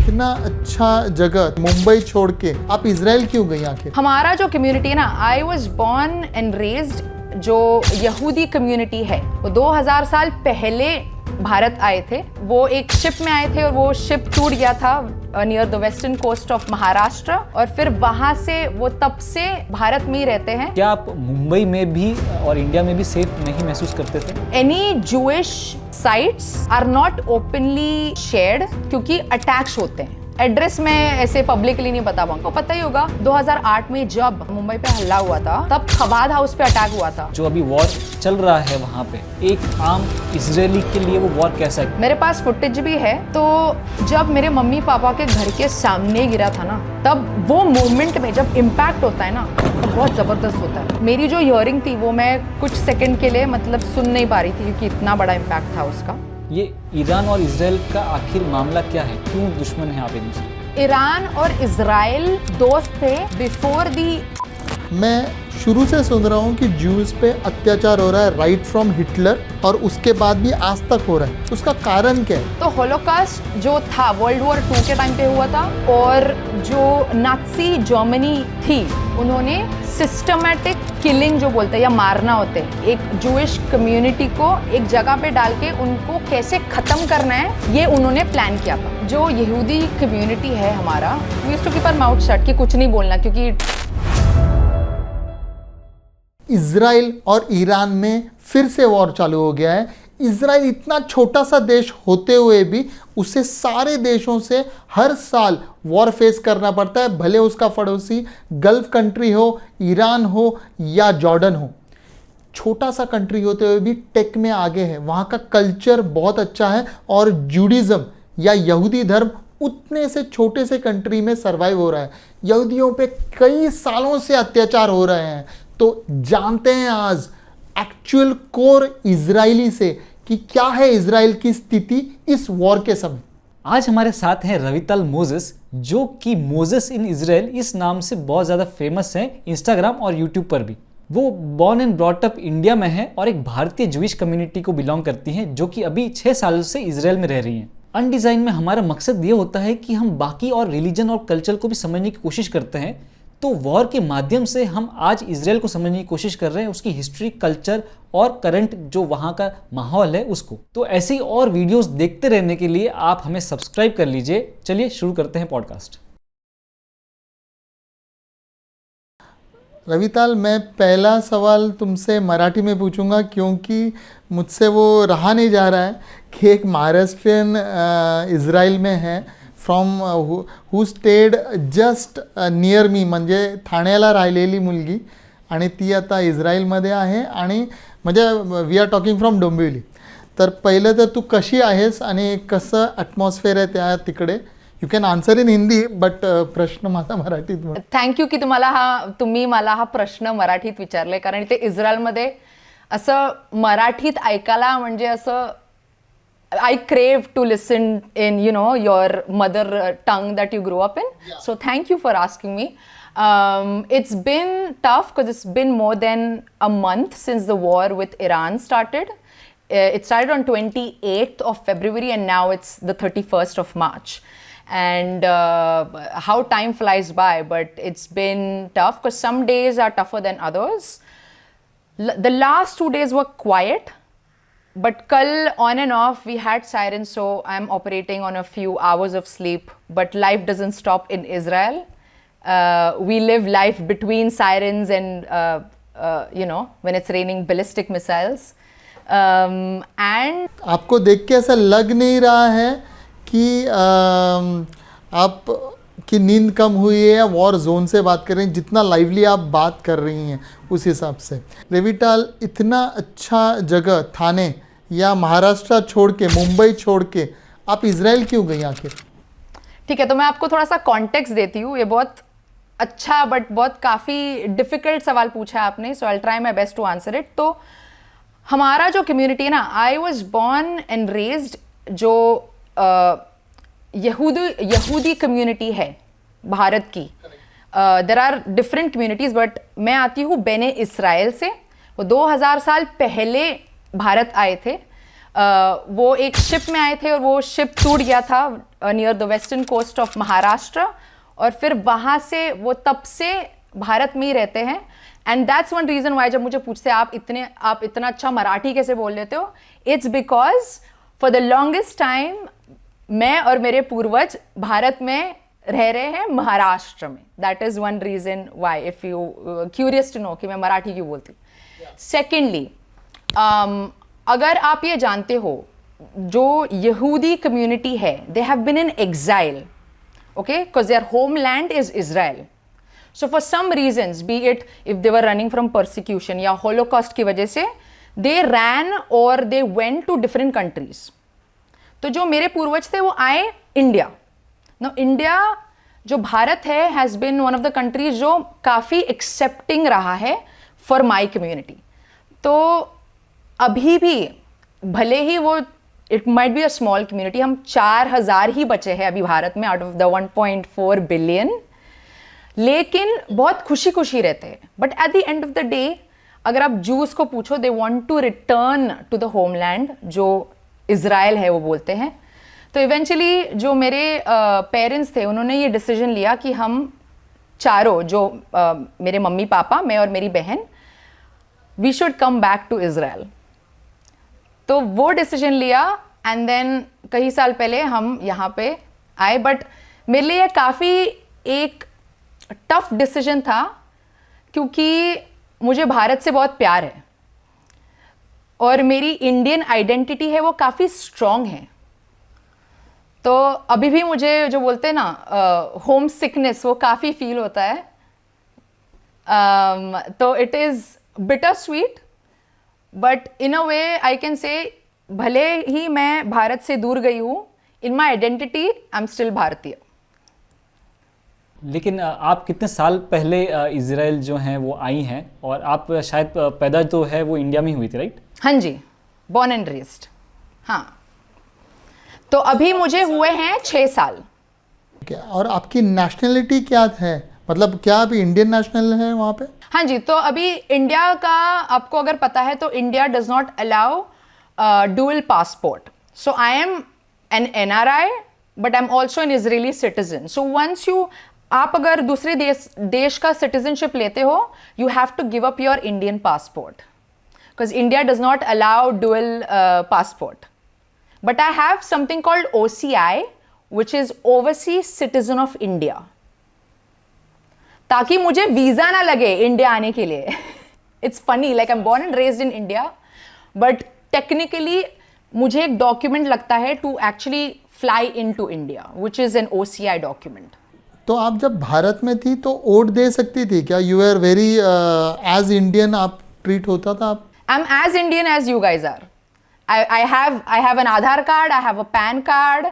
इतना अच्छा जगह मुंबई छोड़ के आप इजराइल क्यों गई आखिर? हमारा जो कम्युनिटी है ना, I was born and raised जो यहूदी कम्युनिटी है वो 2000 साल पहले भारत आए थे। वो एक शिप में आए थे और वो शिप टूट गया था near the western coast of Maharashtra, और फिर वहां से वो तब से भारत में ही रहते हैं। क्या आप मुंबई में भी और इंडिया में भी सेफ नहीं महसूस करते थे? Any Jewish sites are not openly shared क्योंकि अटैक्स होते हैं। एड्रेस में ऐसे पब्लिकली नहीं बता पाऊंगा। पता ही होगा 2008 में जब मुंबई पे हल्ला हुआ था तब खबाद हाउस पे अटैक हुआ था। जो अभी वॉर चल रहा है वहाँ पे, एक आम इजरायली के लिए वो वॉर कैसा है? मेरे पास फुटेज भी है। तो जब मेरे मम्मी पापा के घर के सामने गिरा था ना, तब वो मोमेंट में जब इम्पैक्ट होता है ना तो बहुत ज़बरदस्त होता है। मेरी जो हियरिंग थी वो मैं कुछ सेकंड के लिए मतलब सुन नहीं पा रही थी क्योंकि इतना बड़ा इम्पैक्ट था उसका। ये ईरान और इजराइल का आखिर मामला क्या है? क्यों दुश्मन है आप एक दूसरे? ईरान और इजराइल दोस्त थे बिफोर दी। मैं शुरू से सुन रहा हूँ कि ज्यूज पे अत्याचार हो रहा है राइट फ्रॉम हिटलर, और उसके बाद भी आज तक हो रहा है। उसका कारण क्या है? तो होलोकास्ट जो था वर्ल्ड वॉर 2 के टाइम पे हुआ था, और जो नाज़ी जर्मनी थी उन्होंने सिस्टमैटिक किलिंग जो बोलते हैं या मारना होते हैं, एक जूइश कम्युनिटी को एक जगह पे डाल के उनको कैसे ख़त्म करना है ये उन्होंने प्लान किया था। जो यहूदी कम्युनिटी है हमारा, we used to keep our mouth shut कि कुछ नहीं बोलना, क्योंकि इजराइल और ईरान में फिर से वॉर चालू हो गया है। इजराइल इतना छोटा सा देश होते हुए भी उसे सारे देशों से हर साल वॉर फेस करना पड़ता है, भले उसका पड़ोसी गल्फ कंट्री हो, ईरान हो या जॉर्डन हो। छोटा सा कंट्री होते हुए भी टेक में आगे है, वहाँ का कल्चर बहुत अच्छा है, और जूडिज्म या यहूदी धर्म उतने से छोटे से कंट्री में सर्वाइव हो रहा है। यहूदियों पे कई सालों से अत्याचार हो रहे हैं। तो जानते हैं आज एक्चुअल कोर इजरायली से कि क्या है इजराइल की स्थिति इस वॉर के समय। आज हमारे साथ हैं रविताल मोजेस, जो कि मोजेस इन इजराइल इस नाम से बहुत ज़्यादा फेमस हैं इंस्टाग्राम और यूट्यूब पर भी। वो born and brought up India में है और एक भारतीय ज्यूइश कम्युनिटी को बिलोंग करती हैं, जो कि अभी 6 सालों से इजराइल में रह रही हैं। अनडिजाइन में हमारा मकसद ये होता है कि हम बाकी और रिलीजन और कल्चर को भी समझने की कोशिश करते हैं। तो वॉर के माध्यम से हम आज इजराइल को समझने की कोशिश कर रहे हैं, उसकी हिस्ट्री, कल्चर और करंट जो वहाँ का माहौल है उसको। तो ऐसे ही और वीडियोस देखते रहने के लिए आप हमें सब्सक्राइब कर लीजिए। चलिए शुरू करते हैं पॉडकास्ट। रविताल, मैं पहला सवाल तुमसे मराठी में पूछूंगा क्योंकि मुझसे वो रहा नहीं जा रहा है कि एक महाराष्ट्रियन इजराइल में है, from who stayed just near me, म्हणजे ठाण्याला राहिलेली मुलगी, आणि ती आता इस्रायलमध्ये आहे, आणि म्हणजे we are talking from Dombivli. तर पहिलं तर तू कशी आहेस आणि कसं ॲटमॉस्फिअर आहे त्या तिकडे? You can answer in Hindi, but प्रश्न माझा मराठीत. थँक्यू की तुम्ही मला हा प्रश्न मराठीत विचारले, कारण ते इस्रायलमध्ये असं मराठीत ऐकायला म्हणजे असं I crave to listen in, you know, your mother tongue that you grew up in. Yeah. So thank you for asking me. It's been tough because it's been more than a month since the war with Iran started. It started on 28th of February and now it's the 31st of March. And how time flies by, but it's been tough because some days are tougher than others. The last 2 days were quiet. But kal on and off we had sirens, so I'm operating on a few hours of sleep. But life doesn't stop in Israel. We live life between sirens and you know, when it's raining ballistic missiles. And आपको देख के ऐसा लग नहीं रहा है कि आप की नींद कम हुई है या वॉर जोन से बात कर रही हैं? जितना लाइवली आप बात कर रही हैं उस हिसाब से। रविताल, इतना अच्छा जगह थाने या महाराष्ट्र छोड़ के, मुंबई छोड़ के आप इजराइल क्यों गई आखिर? ठीक है, तो मैं आपको थोड़ा सा कॉन्टेक्स्ट देती हूँ। ये बहुत अच्छा बट बहुत काफ़ी डिफ़िकल्ट सवाल पूछा है आपने, so I try my best to answer it. तो हमारा जो कम्युनिटी है ना, I was born and raised जो यहूदी कम्युनिटी है भारत की। There are different communities, but मैं आती हूँ बेने इसराइल से। वो 2000 साल पहले भारत आए थे। वो एक शिप में आए थे और वो शिप टूट गया था near the western coast of Maharashtra, और फिर वहाँ से वो तब से भारत में ही रहते हैं. And that's one reason Y जब मुझे पूछते हैं आप इतना अच्छा मराठी कैसे बोल लेते हो, it's because for the longest time मैं और मेरे पूर्वज भारत में रह रहे हैं, महाराष्ट्र में. That is one reason why, if you curious to know कि मैं मराठी क्यों बोलती हूँ. सेकेंडली, अगर आप ये जानते हो, जो यहूदी कम्युनिटी है, they have been in exile, okay, because their homeland is Israel. So for some reasons, be it if they were running from persecution या Holocaust की वजह से, they ran or they went to different countries. तो जो मेरे पूर्वज थे वो आए इंडिया. Now इंडिया जो भारत है has been one of the countries जो काफ़ी accepting रहा है for my community. तो अभी भी भले ही वो it might be a small community, हम 4,000 ही बचे हैं अभी भारत में आउट ऑफ द 1.4 बिलियन, लेकिन बहुत खुशी खुशी रहते हैं. But at the end of the day अगर आप जूस को पूछो, they want to return to the homeland, जो इज़राइल है वो बोलते हैं. तो इवेंचुअली जो मेरे पेरेंट्स थे उन्होंने ये डिसीजन लिया कि हम चारों, जो मेरे मम्मी पापा, मैं और मेरी बहन, we should come back to Israel. तो वो डिसीजन लिया एंड देन कई साल पहले हम यहाँ पे आए. बट मेरे लिए काफ़ी एक टफ डिसीजन था, क्योंकि मुझे भारत से बहुत प्यार है और मेरी इंडियन आइडेंटिटी है वो काफ़ी स्ट्रॉन्ग है. तो अभी भी मुझे जो बोलते हैं ना होम सिकनेस, वो काफ़ी फील होता है. तो it is bittersweet, but in a way I can say भले ही मैं भारत से दूर गई हूँ, in my identity I am still भारतीय. लेकिन आप कितने साल पहले इजराइल जो हैं वो आई हैं, और आप शायद पैदा जो है वो इंडिया में ही हुई थी, राइट? हाँ जी, बॉर्न एंड रेस्ड. हाँ, तो अभी मुझे हुए हैं 6 साल. और आपकी नेशनलिटी क्या है, मतलब क्या आप इंडियन नेशनल हैं वहाँ पे? हाँ जी, तो अभी इंडिया का आपको अगर पता है तो India does not allow dual passport. So I am an NRI but I am also an Israeli citizen. So once आप अगर दूसरे देश का सिटीजनशिप लेते हो, you have to give up your Indian passport, because India does not allow dual passport. But I have something called OCI, which is overseas citizen of India, ताकि मुझे visa ना लगे इंडिया आने के लिए. It's funny, like I am born and raised in India, but technically मुझे एक document लगता है to actually fly in to India, which is an OCI document. तो आप जब भारत में थी तो वोट दे सकती थी क्या? You are very as Indian आप ट्रीट होता था आप? I am as Indian as you guys are. I have an Aadhaar card, I have a PAN card,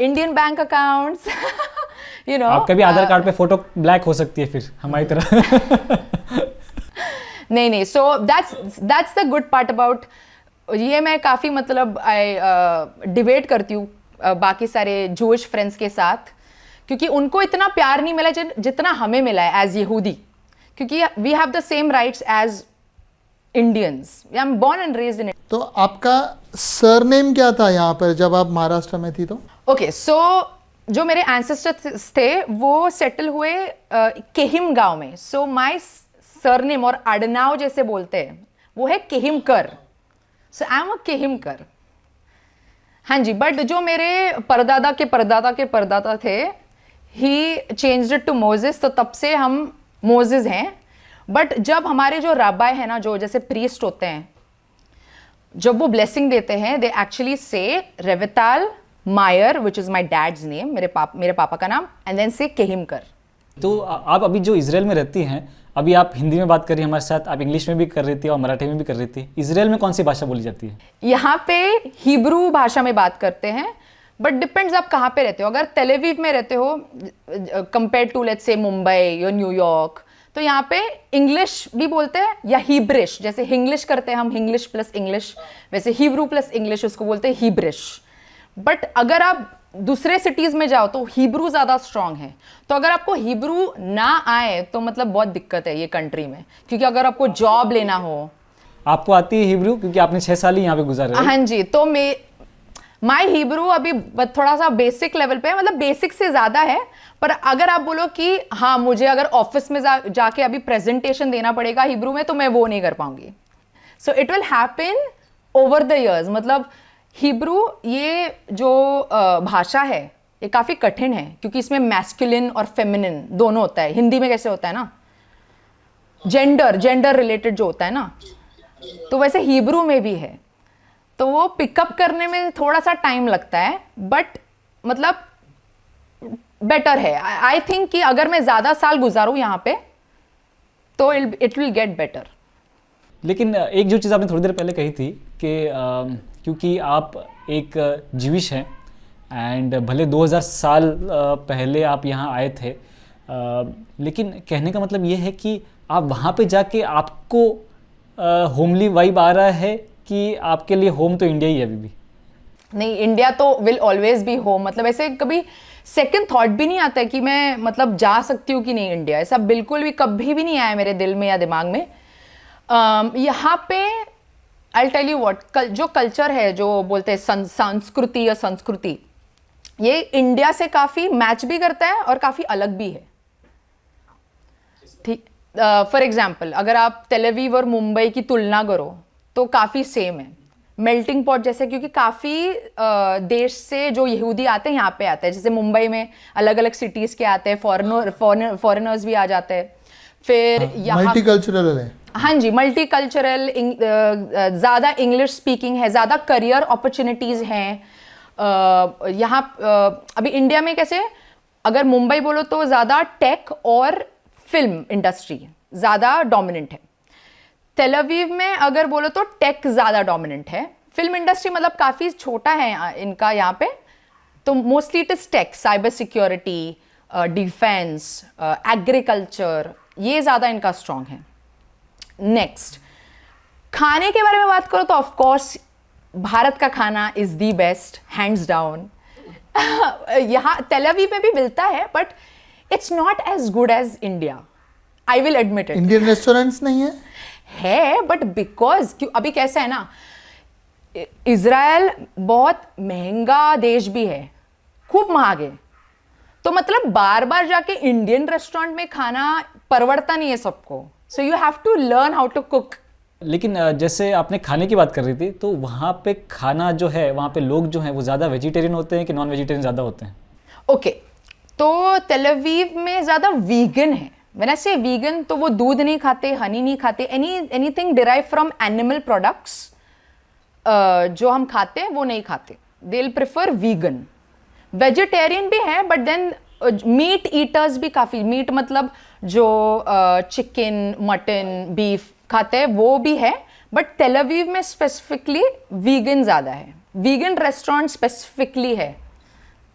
Indian bank accounts. You know, आपका भी आधार कार्ड पे फोटो ब्लैक हो सकती है फिर हमारी तरह. नहीं, so that's the good part about ये. मैं काफ़ी मतलब डिबेट करती हूँ बाकी सारे जूइश फ्रेंड्स के साथ, क्योंकि उनको इतना प्यार नहीं मिला जितना हमें मिला है एज यहूदी, क्योंकि we have the same rights as Indians. I am born and raised in. तो आपका सरनेम क्या था यहाँ पर जब आप महाराष्ट्र में थी? तो ओके, सो जो मेरे एंसेस्टर्स थे वो सेटल हुए केहिम गांव में. सो माय सरनेम और आडनाव जैसे बोलते हैं वो है केहिमकर. सो आई एम अ केहिमकर. हाँ जी, बट जो मेरे परदादा के परदादा के परदादा थे, ही चेंज्ड इट टू मोजेस, तो तब से हम मोजेस हैं. बट जब हमारे जो राबाई है ना, जो जैसे प्रीस्ट होते हैं, जब वो ब्लेसिंग देते हैं, दे एक्चुअली से रेविताल मायर, which is my dad's name, मेरे पापा का नाम, एंड देन से केहिमकर. तो आप अभी जो इजराइल में रहती हैं, अभी आप हिंदी में बात कर रही हैं हमारे साथ, आप इंग्लिश में भी कर रही थी और मराठी में भी कर रही थी. इजराइल में कौन सी भाषा बोली जाती है? यहाँ पे हिब्रू भाषा में बात करते हैं, बट डिपेंड्स आप कहाँ पे रहते हो. अगर तेल अवीव में रहते हो compare to let's say Mumbai या न्यूयॉर्क, तो यहाँ पे इंग्लिश भी बोलते हैं, या हिब्रिश, जैसे हिंग्लिश करते हैं हम, हिंग्लिश प्लस इंग्लिश, वैसे हिब्रू प्लस इंग्लिश उसको बोलते हैं हिब्रिश. बट अगर आप दूसरे सिटीज में जाओ तो हिब्रू ज़्यादा स्ट्रांग है. तो अगर आपको हिब्रू ना आए तो मतलब बहुत दिक्कत है ये कंट्री में, क्योंकि अगर आपको जॉब लेना हो. आपको आती है हिब्रू, क्योंकि आपने 6 साल ही यहाँ पे गुजारे? हाँ जी, तो माई हिब्रू अभी थोड़ा सा बेसिक लेवल पे है, मतलब बेसिक से ज्यादा है, पर अगर आप बोलो कि हाँ मुझे अगर ऑफिस में जाके अभी प्रेजेंटेशन देना पड़ेगा हिब्रू में, तो मैं वो नहीं कर पाऊंगी. So it will happen over the years. मतलब हिब्रू ये जो भाषा है ये काफी कठिन है, क्योंकि इसमें मैस्कुलिन और फेमिनिन दोनों होता है. हिंदी में कैसे होता है ना, जेंडर रिलेटेड जो होता है ना, तो वैसे हिब्रू में भी है. तो वो पिकअप करने में थोड़ा सा टाइम लगता है, बट मतलब बेटर है. आई थिंक कि अगर मैं ज्यादा साल गुजारूं यहाँ पे तो इट विल गेट बेटर. लेकिन एक जो चीज़ आपने थोड़ी देर पहले कही थी कि क्योंकि आप एक जीविश हैं एंड भले 2000 साल पहले आप यहाँ आए थे, लेकिन कहने का मतलब ये है कि आप वहाँ पे जाके आपको होमली वाइब आ रहा है कि आपके लिए होम तो इंडिया ही है अभी भी? नहीं, इंडिया तो विल ऑलवेज बी होम. मतलब ऐसे कभी सेकंड थॉट भी नहीं आता है कि मैं मतलब जा सकती हूँ कि नहीं इंडिया. ऐसा बिल्कुल भी कभी भी नहीं आया मेरे दिल में या दिमाग में. यहाँ पे आई टेल यू व्हाट, जो कल्चर है, जो बोलते हैं संस्कृति या संस्कृति, ये इंडिया से काफ़ी मैच भी करता है और काफ़ी अलग भी है. ठीक, फॉर एग्जाम्पल अगर आप तेल अवीव और मुंबई की तुलना करो तो काफ़ी सेम है. मेल्टिंग पॉट जैसे, क्योंकि काफ़ी देश से जो यहूदी आते हैं यहाँ पे आते हैं. जैसे मुंबई में अलग अलग सिटीज़ के आते हैं, फॉरेनर्स भी आ जाते हैं. फिर यहाँ मल्टीकल्चरल है. हाँ जी, मल्टीकल्चरल, ज़्यादा इंग्लिश स्पीकिंग है, ज़्यादा करियर अपॉर्चुनिटीज़ हैं यहाँ. अभी इंडिया में कैसे, अगर मुंबई बोलो तो ज़्यादा टेक और फिल्म इंडस्ट्री ज़्यादा डोमिनेंट है. तेल अवीव में अगर बोलो तो टेक ज़्यादा डोमिनेंट है. फिल्म इंडस्ट्री मतलब काफ़ी छोटा है इनका यहाँ पे, तो mostly it is tech, cyber security, defence, agriculture, ये ज़्यादा इनका स्ट्रॉन्ग है. नेक्स्ट, खाने के बारे में बात करो तो ऑफ कोर्स भारत का खाना is the best, hands down. यहाँ तेल अवीव में भी मिलता है, but it's not as good as India. I will admit it. Indian restaurants नहीं है, बट बिकॉज क्यों, अभी कैसा है ना, इजराइल बहुत महंगा देश भी है, खूब महंग है. तो मतलब बार बार जाके इंडियन रेस्टोरेंट में खाना परवड़ता नहीं है सबको. So you have to learn how to cook. लेकिन जैसे आपने खाने की बात कर रही थी, तो वहाँ पे खाना जो है, वहाँ पे लोग जो हैं वो ज़्यादा वेजिटेरियन होते हैं कि नॉन वेजिटेरियन ज़्यादा होते हैं? ओके, तो तेल अवीव में ज़्यादा वीगन है. व्हेन आई से वीगन, तो वो दूध नहीं खाते, हनी नहीं खाते, anything derive from animal products जो हम खाते हैं वो नहीं खाते. They will prefer vegan. Vegetarian भी है, बट देन मीट ईटर्स भी काफ़ी, मीट मतलब जो चिकन, मटन, बीफ खाते हैं वो भी है. बट तेल अवीव में स्पेसिफिकली वीगन ज़्यादा है. वीगन रेस्टोरेंट स्पेसिफिकली है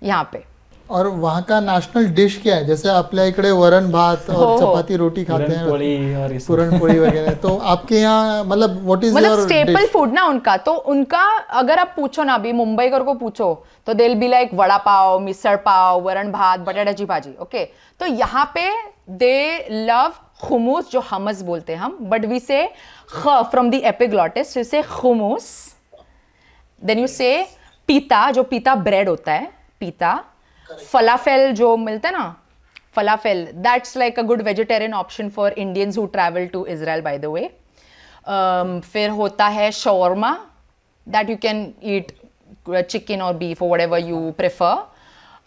यहाँ पे. और वहाँ का नेशनल डिश क्या है? जैसे आपल्या इकडे वरण भात और चपाती रोटी खाते हैं, पुरणपोळी और ये सब। पुरणपोळी वगैरह, तो आपके यहाँ मतलब व्हाट इज मतलब योर स्टेपल फूड ना उनका. तो उनका अगर आप पूछो ना, अभी मुंबईकर को पूछो तो they will be like vada pav, misal pav, varan bhat, बटाट्याची भाजी. ओके, तो यहाँ पे दे लव खुमूस, जो हमस बोलते हैं हम, बट वी से ख फ्रॉम द एपिग्लॉटिस, यू से खुमूस. देन यू से पीता, जो पीता ब्रेड होता है, पीता. फलाफेल जो मिलता है ना, falafel, that's like a good vegetarian option for Indians who travel to Israel by the way. फिर होता है shawarma, that you can eat chicken और बीफ और whatever you prefer.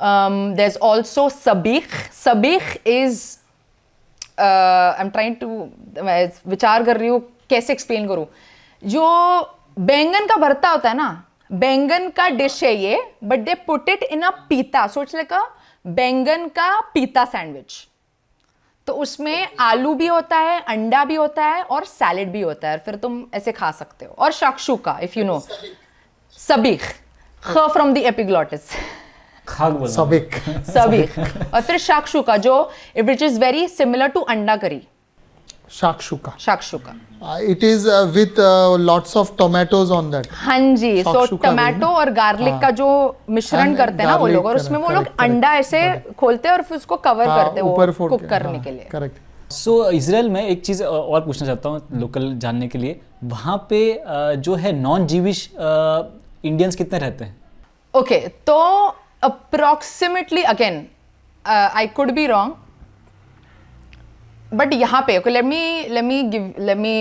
There is also sabich. Sabich is I am trying to, मैं विचार कर रही हूँ कैसे एक्सप्लेन करूँ. जो बैंगन का भरता होता है ना, बैंगन का डिश है ये, but they put it in a pita, so it's like अ बैंगन का पीता सैंडविच. तो उसमें आलू भी होता है, अंडा भी होता है और सैलेड भी होता है, फिर तुम ऐसे खा सकते हो. और शाक्षुका, इफ यू नो, सबीख, ख फ्रॉम द एपिग्लॉटिस, खाग बोलना. सबीक. सबीख. और फिर शाक्षुका, जो which is very similar to anda curry. Shakshuka. Shakshuka, it is with lots of tomatoes on that. हाँ जी. सो शाक्षुका टमाटो और गार्लिक का जो मिश्रण And करते हैं ना वो garlic, लोग, और उसमें वो लोग correct, अंडा ऐसे खोलते हैं और फिर उसको कवर करते हैं ऊपर वो फोड़ कुक करने के लिए. करेक्ट. सो इजराइल में एक चीज़ और पूछना चाहता हूँ लोकल जानने के लिए, वहाँ पे जो है नॉन जीविश इंडियंस कितने रहते हैं? ओके, तो approximately again I could be wrong, but यहाँ पे ओके लेट मी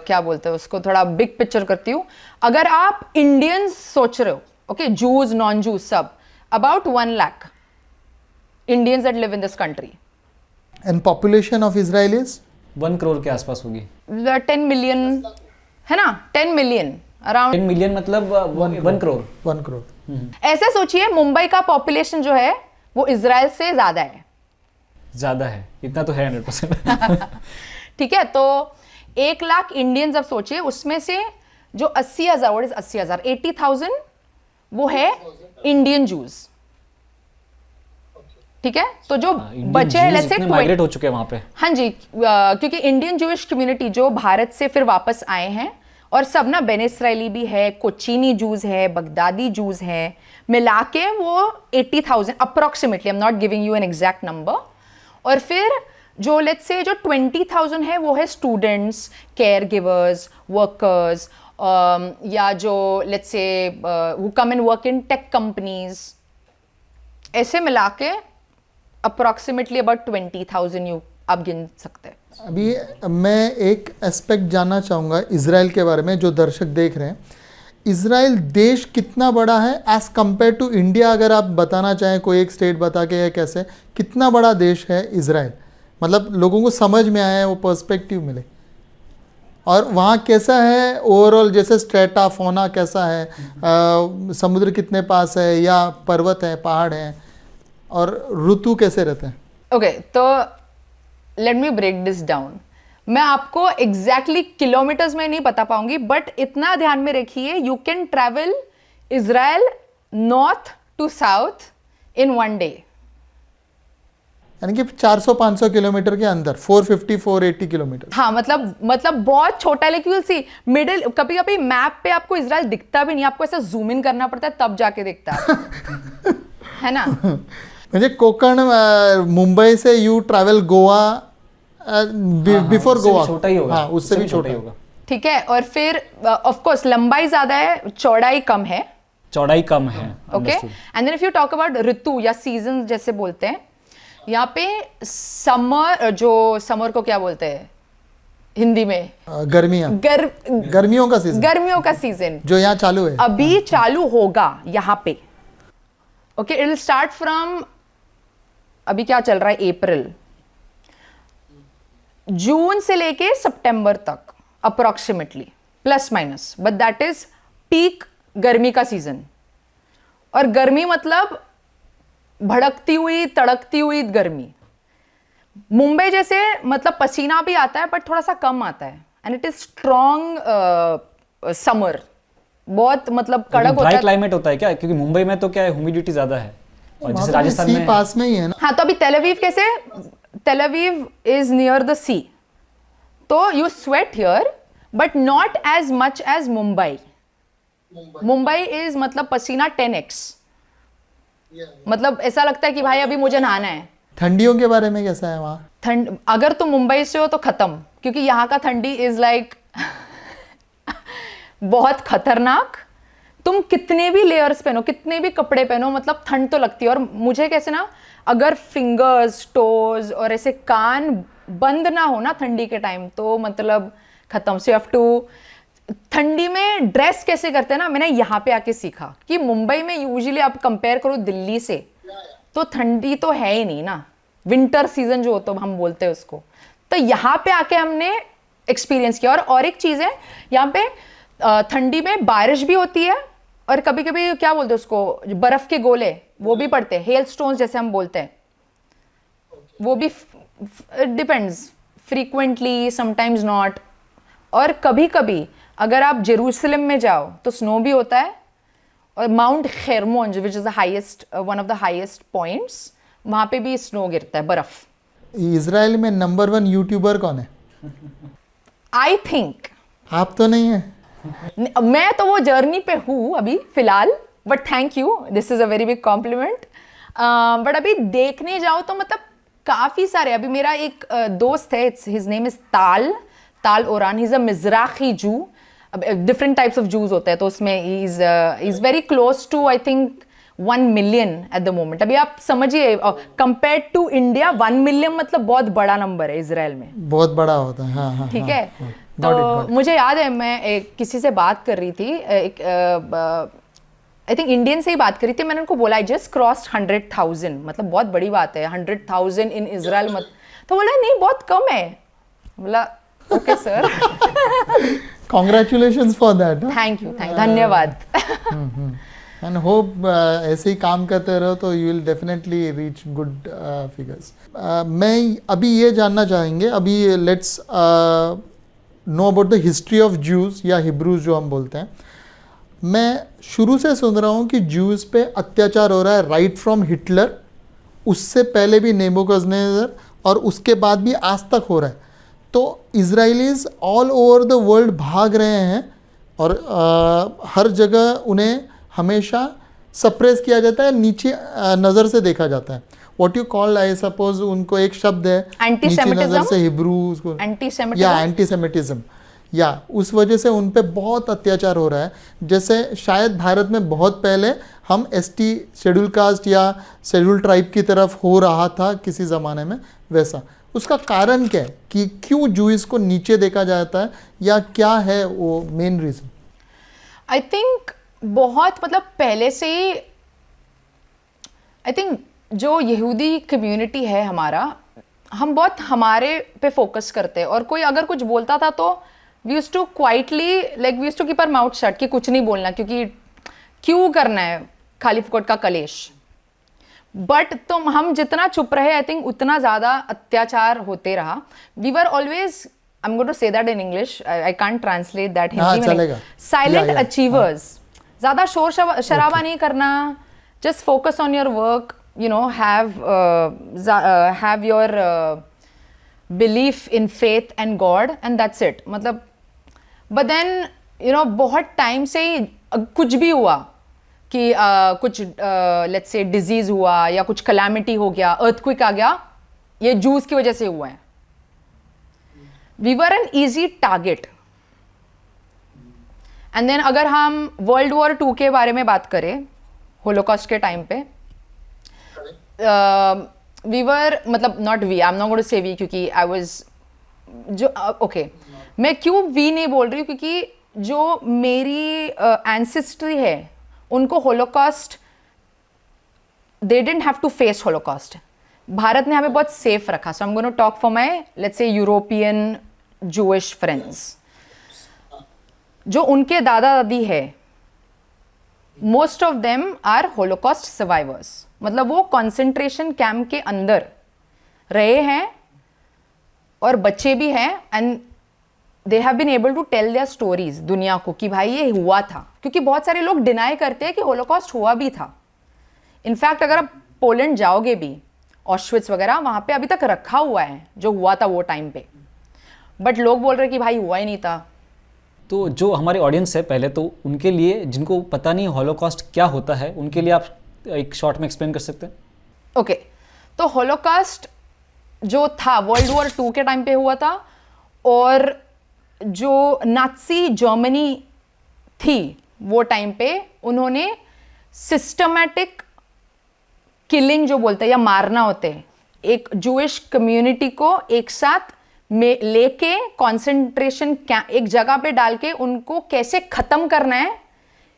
क्या बोलते हैं उसको, थोड़ा बिग पिक्चर करती हूँ. अगर आप इंडियंस सोच रहे हो, ओके, जूज नॉन जूज सब, about 1 lakh Indians that live in this country. And population of Israel is 1 crore के आसपास होगी. 10 मिलियन है ना, 10 मिलियन 10 अराउंड. मिलियन मतलब 1 करोड़. 1 करोड़. ऐसे सोचिए मुंबई का पॉपुलेशन जो है वो इजराइल से ज्यादा है. ज्यादा है, इतना तो है 100%. ठीक है, तो 1 लाख इंडियंस अब सोचिए, उसमें से जो 80,000, व्हाट इज 80,000, 80,000 वो है इंडियन जूस. ठीक है, तो जो बचे हैं लेट्स से माइग्रेट हो चुके हैं वहां पे. हाँ जी, क्योंकि इंडियन जूइश कम्युनिटी जो भारत से फिर वापस आए हैं, और सब ना बेन इसराइली भी है, कोचीनी जूज है, बगदादी जूज है, मिला के वो 80,000 approximately, I am not giving you an exact number. और फिर जो लेट्स से जो 20,000 है वो है स्टूडेंट्स, केयर गिवर्स, वर्कर्स, या जो लेट्स से who come and work in tech companies. ऐसे मिला के अप्रोक्सीमेटली अबाउट 20,000 यू आप गिन सकते हैं. अभी मैं एक एस्पेक्ट जानना चाहूँगा इजराइल के बारे में, जो दर्शक देख रहे हैं. इजराइल देश कितना बड़ा है एज कंपेयर टू इंडिया? अगर आप बताना चाहें, कोई एक स्टेट बता के, या कैसे, कितना बड़ा देश है इजराइल, मतलब लोगों को समझ में आया है, वो पर्सपेक्टिव मिले. और वहाँ कैसा है ओवरऑल, जैसे स्ट्रेटा फोना कैसा है, समुद्र कितने पास है, या पर्वत है, पहाड़ है, और ऋतु कैसे रहते हैं? ओके, तो let me break this down. मैं आपको एग्जैक्टली किलोमीटर्स में नहीं बता पाऊंगी, बट इतना ध्यान में रखिए, you can travel Israel north to south in 1 day. यानी कि 400-500 किलोमीटर के अंदर, 450-480 किलोमीटर. हाँ, मतलब बहुत छोटा है, लेकिन सी मिडिल, कभी कभी मैप पे आपको इजराइल दिखता भी नहीं, आपको ऐसा जूम इन करना पड़ता है तब जाके दिखता है ना. म्हणजे कोकण, मुंबई से यू ट्रैवल गोवा बिफोर उससे भी गोवा. छोटा ही होगा. हाँ, उससे भी छोटा ही होगा. ठीक है, और फिर ऑफ कोर्स लंबाई ज्यादा है, चौड़ाई कम है. चौड़ाई कम है. Okay, and then if you talk about ऋतु या सीजन जैसे बोलते हैं, यहाँ पे समर को क्या बोलते हैं हिंदी में? गर्मियाँ, गर्मियों का सीजन, गर्मियों का सीजन जो यहाँ चालू है, अभी चालू होगा यहाँ पे. Okay, it will start from, अभी क्या चल रहा है, अप्रैल, जून से लेके सितंबर तक approximately, plus minus, but that is peak गर्मी का सीजन. और गर्मी मतलब भड़कती हुई, तड़कती हुई गर्मी. मुंबई जैसे मतलब पसीना भी आता है, बट थोड़ा सा कम आता है. And it is strong summer, बहुत मतलब कड़क होता है. क्लाइमेट होता है क्या? क्योंकि मुंबई में तो क्या है, ह्यूमिडिटी ज्यादा है, और जैसे राजस्थान सी में पास में ही है ना. हाँ, तो अभी तेल अवीव कैसे, Tel Aviv is near the sea, तो you sweat here but not as much as Mumbai. Mumbai is मतलब पसीना 10x, मतलब ऐसा लगता है कि भाई अभी मुझे नहाना है. ठंडियों के बारे में कैसा है वहाँ? ठंड, अगर तुम मुंबई से हो तो खत्म, क्योंकि यहाँ का ठंडी इज लाइक बहुत खतरनाक. तुम कितने भी लेयर्स पहनो, कितने भी कपड़े पहनो, मतलब ठंड तो लगती है. और मुझे कैसे ना, अगर फिंगर्स, टोज और ऐसे कान बंद ना हो ना ठंडी के टाइम, तो मतलब खत्म. सो यू हैव टू, ठंडी में ड्रेस कैसे करते हैं ना, मैंने यहाँ पे आके सीखा कि मुंबई में यूजुअली आप कंपेयर करो दिल्ली से, तो ठंडी तो है ही नहीं ना, विंटर सीजन जो होता है हम बोलते हैं उसको. तो यहाँ पे आके हमने एक्सपीरियंस किया. और एक चीज़ है, यहाँ पे ठंडी में बारिश भी होती है, और कभी कभी क्या बोलते हैं उसको, बर्फ के गोले वो भी पड़ते हैं, हेल स्टोन्स जैसे हम बोलते हैं, वो भी डिपेंड्स, फ्रीक्वेंटली, समटाइम्स नॉट. और कभी कभी अगर आप जेरूसलम में जाओ तो स्नो भी होता है. और mount Hermon which is the highest, one of the highest points, वहां पे भी स्नो गिरता है, बर्फ. इजराइल में नंबर 1 यूट्यूबर कौन है? आई थिंक आप तो नहीं है. मैं तो वो जर्नी पे हूँ अभी फिलहाल, but thank you, this is a very big complement. But अभी देखने जाओ तो मतलब काफी सारे. अभी मेरा एक दोस्त है, his name is Tal Oran, he is a Mizrahi Jew. Different types of Jews होते हैं, तो उसमें he is very close to, I think 1 million at the moment. अभी आप समझिए, कंपेयर टू इंडिया 1 मिलियन मतलब बहुत बड़ा नंबर है इसराइल में, बहुत बड़ा होता है। हाँ हाँ, ठीक हाँ, है। हाँ। तो Got it, got it. मुझे याद है, मैं किसी से बात कर रही थी, आई थिंक इंडियन से ही बात करी थी, मैंने उनको बोला आई जस्ट क्रॉस्ड 100,000, मतलब बहुत बड़ी बात है 100,000 इन इजराइल, मत तो बोला नहीं बहुत कम है। बोला okay sir, Congratulations for that. Thank you, धन्यवाद। एंड होप ऐसे ही काम करते रहो तो you will definitely reach good figures. मैं अभी ये जानना चाहेंगे, अभी let's know about the history of Jews या हिब्रूज जो हम बोलते हैं। मैं शुरू से सुन रहा हूँ कि ज्यूज पे अत्याचार हो रहा है राइट फ्रॉम हिटलर, उससे पहले भी नेबुकदनेस्सर, और उसके बाद भी आज तक हो रहा है। तो Israelis all over the world भाग रहे हैं और हर जगह उन्हें हमेशा सप्रेस किया जाता है, नीचे नज़र से देखा जाता है। What you call, I suppose उनको एक शब्द है नीचे नज़र से, हिब्रूज को या एंटीसेमिटिज्म, या उस वजह से उन पे बहुत अत्याचार हो रहा है। जैसे शायद भारत में बहुत पहले हम एसटी शेड्यूल कास्ट या शेड्यूल ट्राइब की तरफ हो रहा था किसी ज़माने में, वैसा उसका कारण क्या है कि क्यों जूइस को नीचे देखा जाता है, या क्या है वो मेन रीज़न? आई थिंक बहुत मतलब पहले से ही, आई थिंक जो यहूदी कम्युनिटी है हमारा, हम बहुत हमारे पे फोकस करते हैं, और कोई अगर कुछ बोलता था तो we used to quietly, like we used to keep our mouth shut कि कुछ नहीं बोलना, क्योंकि क्यों करना है खाली फुकट का कलेश। बट तुम हम जितना चुप रहे, आई थिंक उतना ज़्यादा अत्याचार होते रहा। We were always, I am going to say that in English, I can't translate that Hindi में, साइलेंट अचीवर्स। ज़्यादा शोर शराबा नहीं करना, just focus on your work, you know, have your belief in faith and God and that's it. मतलब but then you know बहुत time से ही कुछ भी हुआ कि कुछ लेट्स से डिजीज हुआ या कुछ कलैमिटी हो गया, अर्थक्वेक आ गया, ये जूस की वजह से हुआ है। We were an easy target. And then अगर हम वर्ल्ड वॉर 2 के बारे में बात करें, होलोकॉस्ट के टाइम पे, वी वर, मतलब not we, I am not going to say we, क्योंकि आई वाज जो ओके मैं क्यों वी नहीं बोल रही हूँ, क्योंकि जो मेरी एंसेस्ट्री है उनको Holocaust, they didn't have to face Holocaust. Bharat ने हमें बहुत सेफ रखा। So I am going to talk for my let's say European Jewish friends. जो उनके दादा दादी है, most of them are Holocaust survivors, मतलब वो कॉन्सेंट्रेशन कैंप के अंदर रहे हैं और बच्चे भी हैं, and they have been able to tell their stories दुनिया को कि भाई ये हुआ था। क्योंकि बहुत सारे लोग डिनाई करते हैं कि होलोकॉस्ट हुआ भी था। इनफैक्ट अगर आप पोलैंड जाओगे भी, ऑश्विट्स वगैरह, वहाँ पे अभी तक रखा हुआ है जो हुआ था वो टाइम पे, बट लोग बोल रहे हैं कि भाई हुआ ही नहीं था। तो जो हमारे ऑडियंस है, पहले तो उनके लिए जिनको पता नहीं हॉलोकॉस्ट क्या होता है, उनके लिए आप एक शॉर्ट में एक्सप्लेन कर सकते हैं? ओके, तो होलोकॉस्ट जो था वर्ल्ड वॉर 2 के टाइम पे हुआ था, और जो नाज़ी जर्मनी थी वो टाइम पे उन्होंने सिस्टमैटिक किलिंग जो बोलते हैं या मारना होते हैं, एक जूइश कम्युनिटी को एक साथ में लेके कॉन्सेंट्रेशन कैंप एक जगह पे डाल के उनको कैसे खत्म करना है,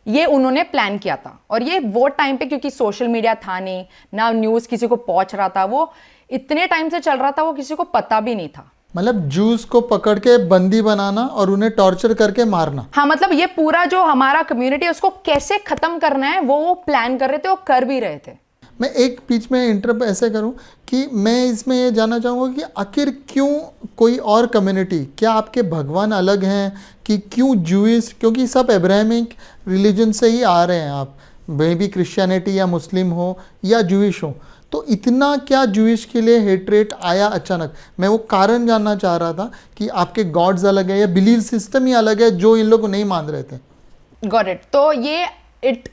ये उन्होंने प्लान किया था। और ये वो टाइम पे, क्योंकि सोशल मीडिया था नहीं ना, न्यूज़ किसी को पहुंच रहा था, वो इतने टाइम से चल रहा था, वो किसी को पता भी नहीं था। मतलब जूस को पकड़ के बंदी बनाना और उन्हें टॉर्चर करके मारना। हाँ, मतलब ये पूरा जो हमारा कम्युनिटी है उसको कैसे खत्म करना है वो प्लान कर रहे थे, वो कर भी रहे थे। मैं एक बीच में इंटरप्ट ऐसे करूं कि मैं इसमें ये जानना चाहूँगा कि आखिर क्यों कोई और कम्युनिटी, क्या आपके भगवान अलग हैं कि क्यों जूइश, क्योंकि सब अब्राहमिक रिलीजन से ही आ रहे हैं, आप मे बी क्रिश्चियनिटी या मुस्लिम हो या जूइश हो, तो इतना क्या जूइश के लिए हेट्रेट आया अचानक? मैं वो कारण जानना चाह रहा था कि आपके गॉड्स अलग है या बिलीव सिस्टम ही अलग है जो इन लोग नहीं मान रहे थे। Got it. तो ये इट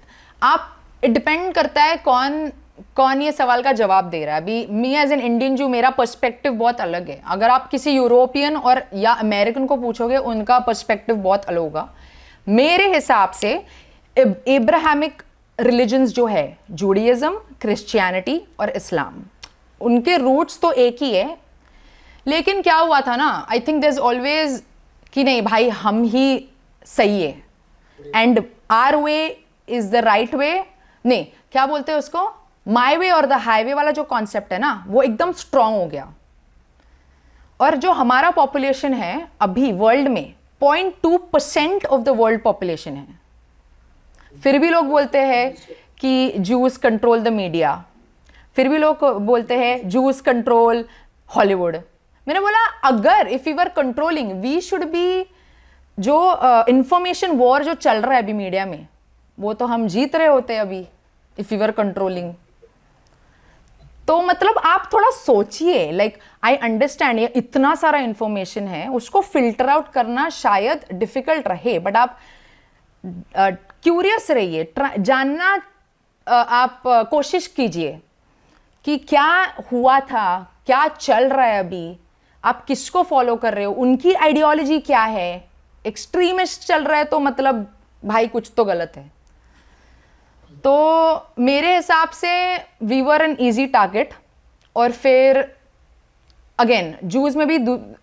डिपेंड करता है कौन ये सवाल का जवाब दे रहा है। अभी मी एज एन इंडियन जो, मेरा पर्सपेक्टिव बहुत अलग है। अगर आप किसी यूरोपियन और या अमेरिकन को पूछोगे, उनका पर्सपेक्टिव बहुत अलग होगा। मेरे हिसाब से इब्राहिमिक रिलीजन्स जो है, जूडियज़म, क्रिश्चियनिटी और इस्लाम, उनके रूट्स तो एक ही है, लेकिन क्या हुआ था ना, I think there is always कि नहीं भाई हम ही सही है and our way is the right way, नहीं क्या बोलते हैं उसको, माई वे और द हाईवे वाला जो कॉन्सेप्ट है ना, वो एकदम स्ट्रांग हो गया। और जो हमारा पॉपुलेशन है अभी वर्ल्ड में 0.2% ऑफ द वर्ल्ड पॉपुलेशन है, फिर भी लोग बोलते हैं कि जूस कंट्रोल द मीडिया, फिर भी लोग बोलते हैं जूस कंट्रोल हॉलीवुड। मैंने बोला अगर if you are controlling, we should be, जो इंफॉर्मेशन वॉर जो चल रहा है अभी मीडिया में, वो तो हम जीत रहे होते हैं अभी इफ यू आर कंट्रोलिंग। तो मतलब आप थोड़ा सोचिए, लाइक आई अंडरस्टैंड ये इतना सारा इंफॉर्मेशन है, उसको फिल्टर आउट करना शायद डिफिकल्ट रहे, बट आप क्यूरियस रहिए, जानना आप कोशिश कीजिए कि क्या हुआ था, क्या चल रहा है अभी, आप किसको फॉलो कर रहे हो, उनकी आइडियोलॉजी क्या है। एक्सट्रीमिस्ट चल रहा है तो मतलब भाई कुछ तो गलत है। तो मेरे हिसाब से we were an easy target. और फिर अगेन जूज में भी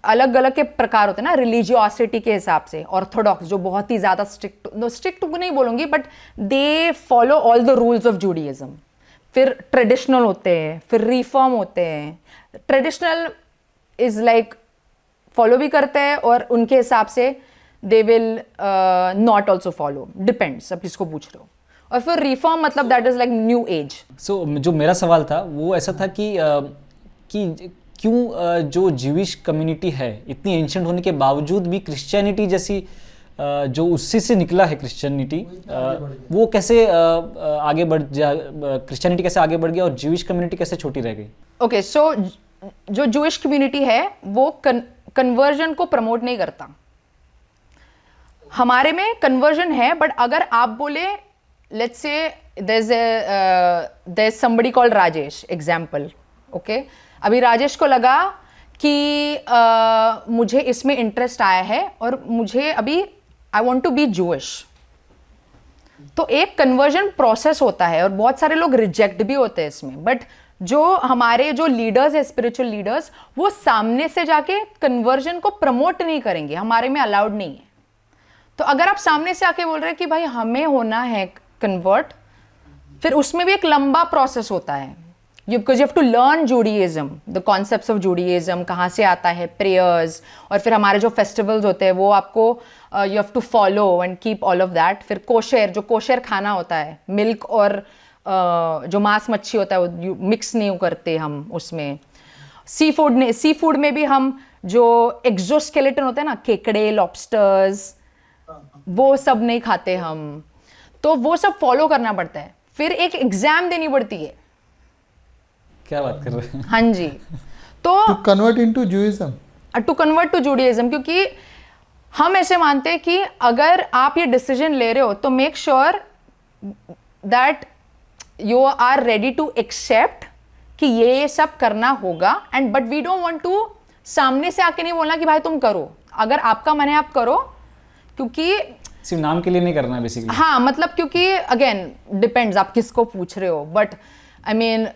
अलग अलग के प्रकार होते हैं ना, रिलीजियोसिटी के हिसाब से। ऑर्थोडॉक्स जो बहुत ही ज़्यादा स्ट्रिक्ट नहीं बोलूँगी, but they follow all the rules of Judaism. फिर ट्रेडिशनल होते हैं, फिर रिफॉर्म होते हैं। ट्रेडिशनल इज़ लाइक फॉलो भी करते हैं और उनके हिसाब से they will not also follow, depends अब किसको पूछ रहे हो। और फिर रिफॉर्म मतलब that is like new age. सो जो मेरा सवाल था वो ऐसा था कि क्यों जो ज्यूइश कम्युनिटी है इतनी एंशंट होने के बावजूद भी क्रिश्चियनिटी जैसी जो उससे से निकला है क्रिश्चियनिटी, वो कैसे आगे बढ़ क्रिश्चियनिटी कैसे आगे बढ़ गया और ज्यूइश कम्युनिटी कैसे छोटी रह गई? ओके, सो जो ज्यूइश कम्युनिटी है वो कन्वर्जन को प्रमोट नहीं करता। हमारे में कन्वर्जन है, बट अगर आप बोले let's say there's somebody called Rajesh example, okay, अभी राजेश को लगा कि मुझे इसमें इंटरेस्ट आया है और मुझे अभी I want to be Jewish, तो एक कन्वर्जन प्रोसेस होता है और बहुत सारे लोग रिजेक्ट भी होते हैं इसमें। बट जो हमारे जो लीडर्स है, स्पिरिचुअल लीडर्स, वो सामने से जाके कन्वर्जन को प्रमोट नहीं करेंगे, हमारे में अलाउड नहीं है। तो अगर आप सामने से आके बोल रहे हैं कि भाई हमें होना है कन्वर्ट, फिर उसमें भी एक लंबा प्रोसेस होता है, because you have to learn Judaism, the concepts of Judaism, कहाँ से आता है, प्रेयर्स, और फिर हमारे जो फेस्टिवल्स होते हैं वो आपको you have to follow and keep all of that. फिर कोशर, जो कोशर खाना होता है, मिल्क और जो मांस मच्छी होता है वो मिक्स नहीं करते हम उसमें। सी फूड में भी हम जो एक्सोस्केलेटन होते हैं ना, केकड़े, लॉबस्टर्स, वो सब नहीं खाते हम, तो वो सब फॉलो करना पड़ता है। फिर एक एग्जाम देनी पड़ती है। क्या बात कर रहे हैं? हाँ जी, तो to convert into Jewism, to convert to Judaism, क्योंकि हम ऐसे मानते हैं कि अगर आप ये डिसीजन ले रहे हो तो make sure that you are ready to accept कि ये सब करना होगा। And but we don't want to सामने से आके नहीं बोलना कि भाई तुम करो, अगर आपका मन है आप करो, क्योंकि सिर्फ नाम के लिए नहीं करना है बेसिकली। हाँ, मतलब क्योंकि अगेन डिपेंड्स आप किसको पूछ रहे हो। बट आई मीन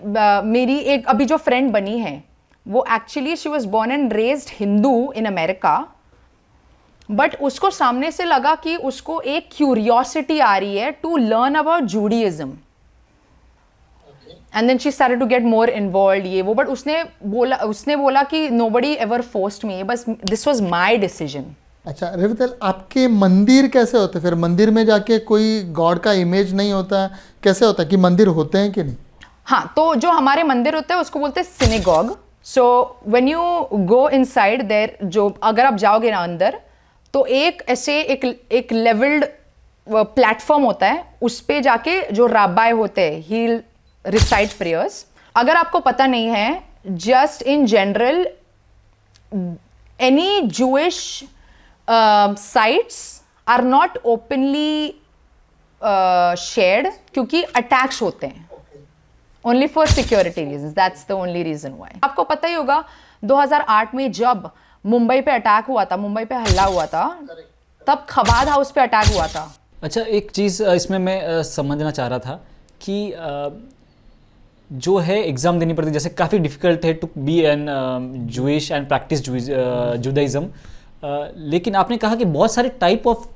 मेरी एक अभी जो फ्रेंड बनी है वो actually she was born and raised Hindu in America, but उसको सामने से लगा कि उसको एक क्यूरियोसिटी आ रही है to learn about Judaism, and then she started to get more involved ये वो। बट उसने बोला कि नोबडी एवर फोर्स्ड मी, बस दिस वाज माय डिसीजन। अच्छा रेवतल, आपके मंदिर कैसे होते? फिर मंदिर में जाके कोई गॉड का इमेज नहीं होता, कैसे होता है कि मंदिर होते हैं कि नहीं? हाँ, तो जो हमारे मंदिर होते हैं उसको बोलते हैं synagogue. So when you go inside there, जो अगर आप जाओगे ना अंदर, तो एक ऐसे एक लेवल्ड प्लेटफॉर्म होता है, उस पे जाके जो राबाई होते हैं ही रिसाइट प्रेयर्स। अगर आपको पता नहीं है, just in general any Jewish sites are not openly shared क्योंकि attacks होते हैं, only for security reasons, that's the only reason why। आपको पता ही होगा 2008 में जब मुंबई पे अटैक हुआ था, मुंबई पे हल्ला हुआ था, तब खबाद हाउस पे अटैक हुआ था। अच्छा, एक चीज़ इसमें मैं समझना चाह रहा था कि जो है एग्ज़ाम देनी पड़ती है, जैसे काफ़ी डिफ़िकल्ट है to be an Jewish and practice Judaism, लेकिन आपने कहा कि बहुत सारे टाइप ऑफ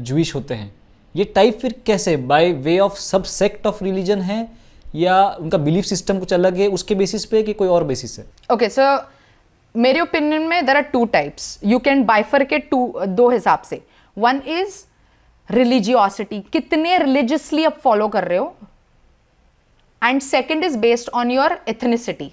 जूइश होते हैं। ये टाइप फिर कैसे, बाय वे ऑफ सब सेक्ट ऑफ रिलीजन है या उनका बिलीफ सिस्टम कुछ अलग है उसके बेसिस पे कि कोई और बेसिस है? ओके सो मेरे ओपिनियन में there are two types, you can bifurcate दो हिसाब से। वन इज रिलीजियोसिटी, कितने रिलीजियसली आप फॉलो कर रहे हो, and second is based on your ethnicity.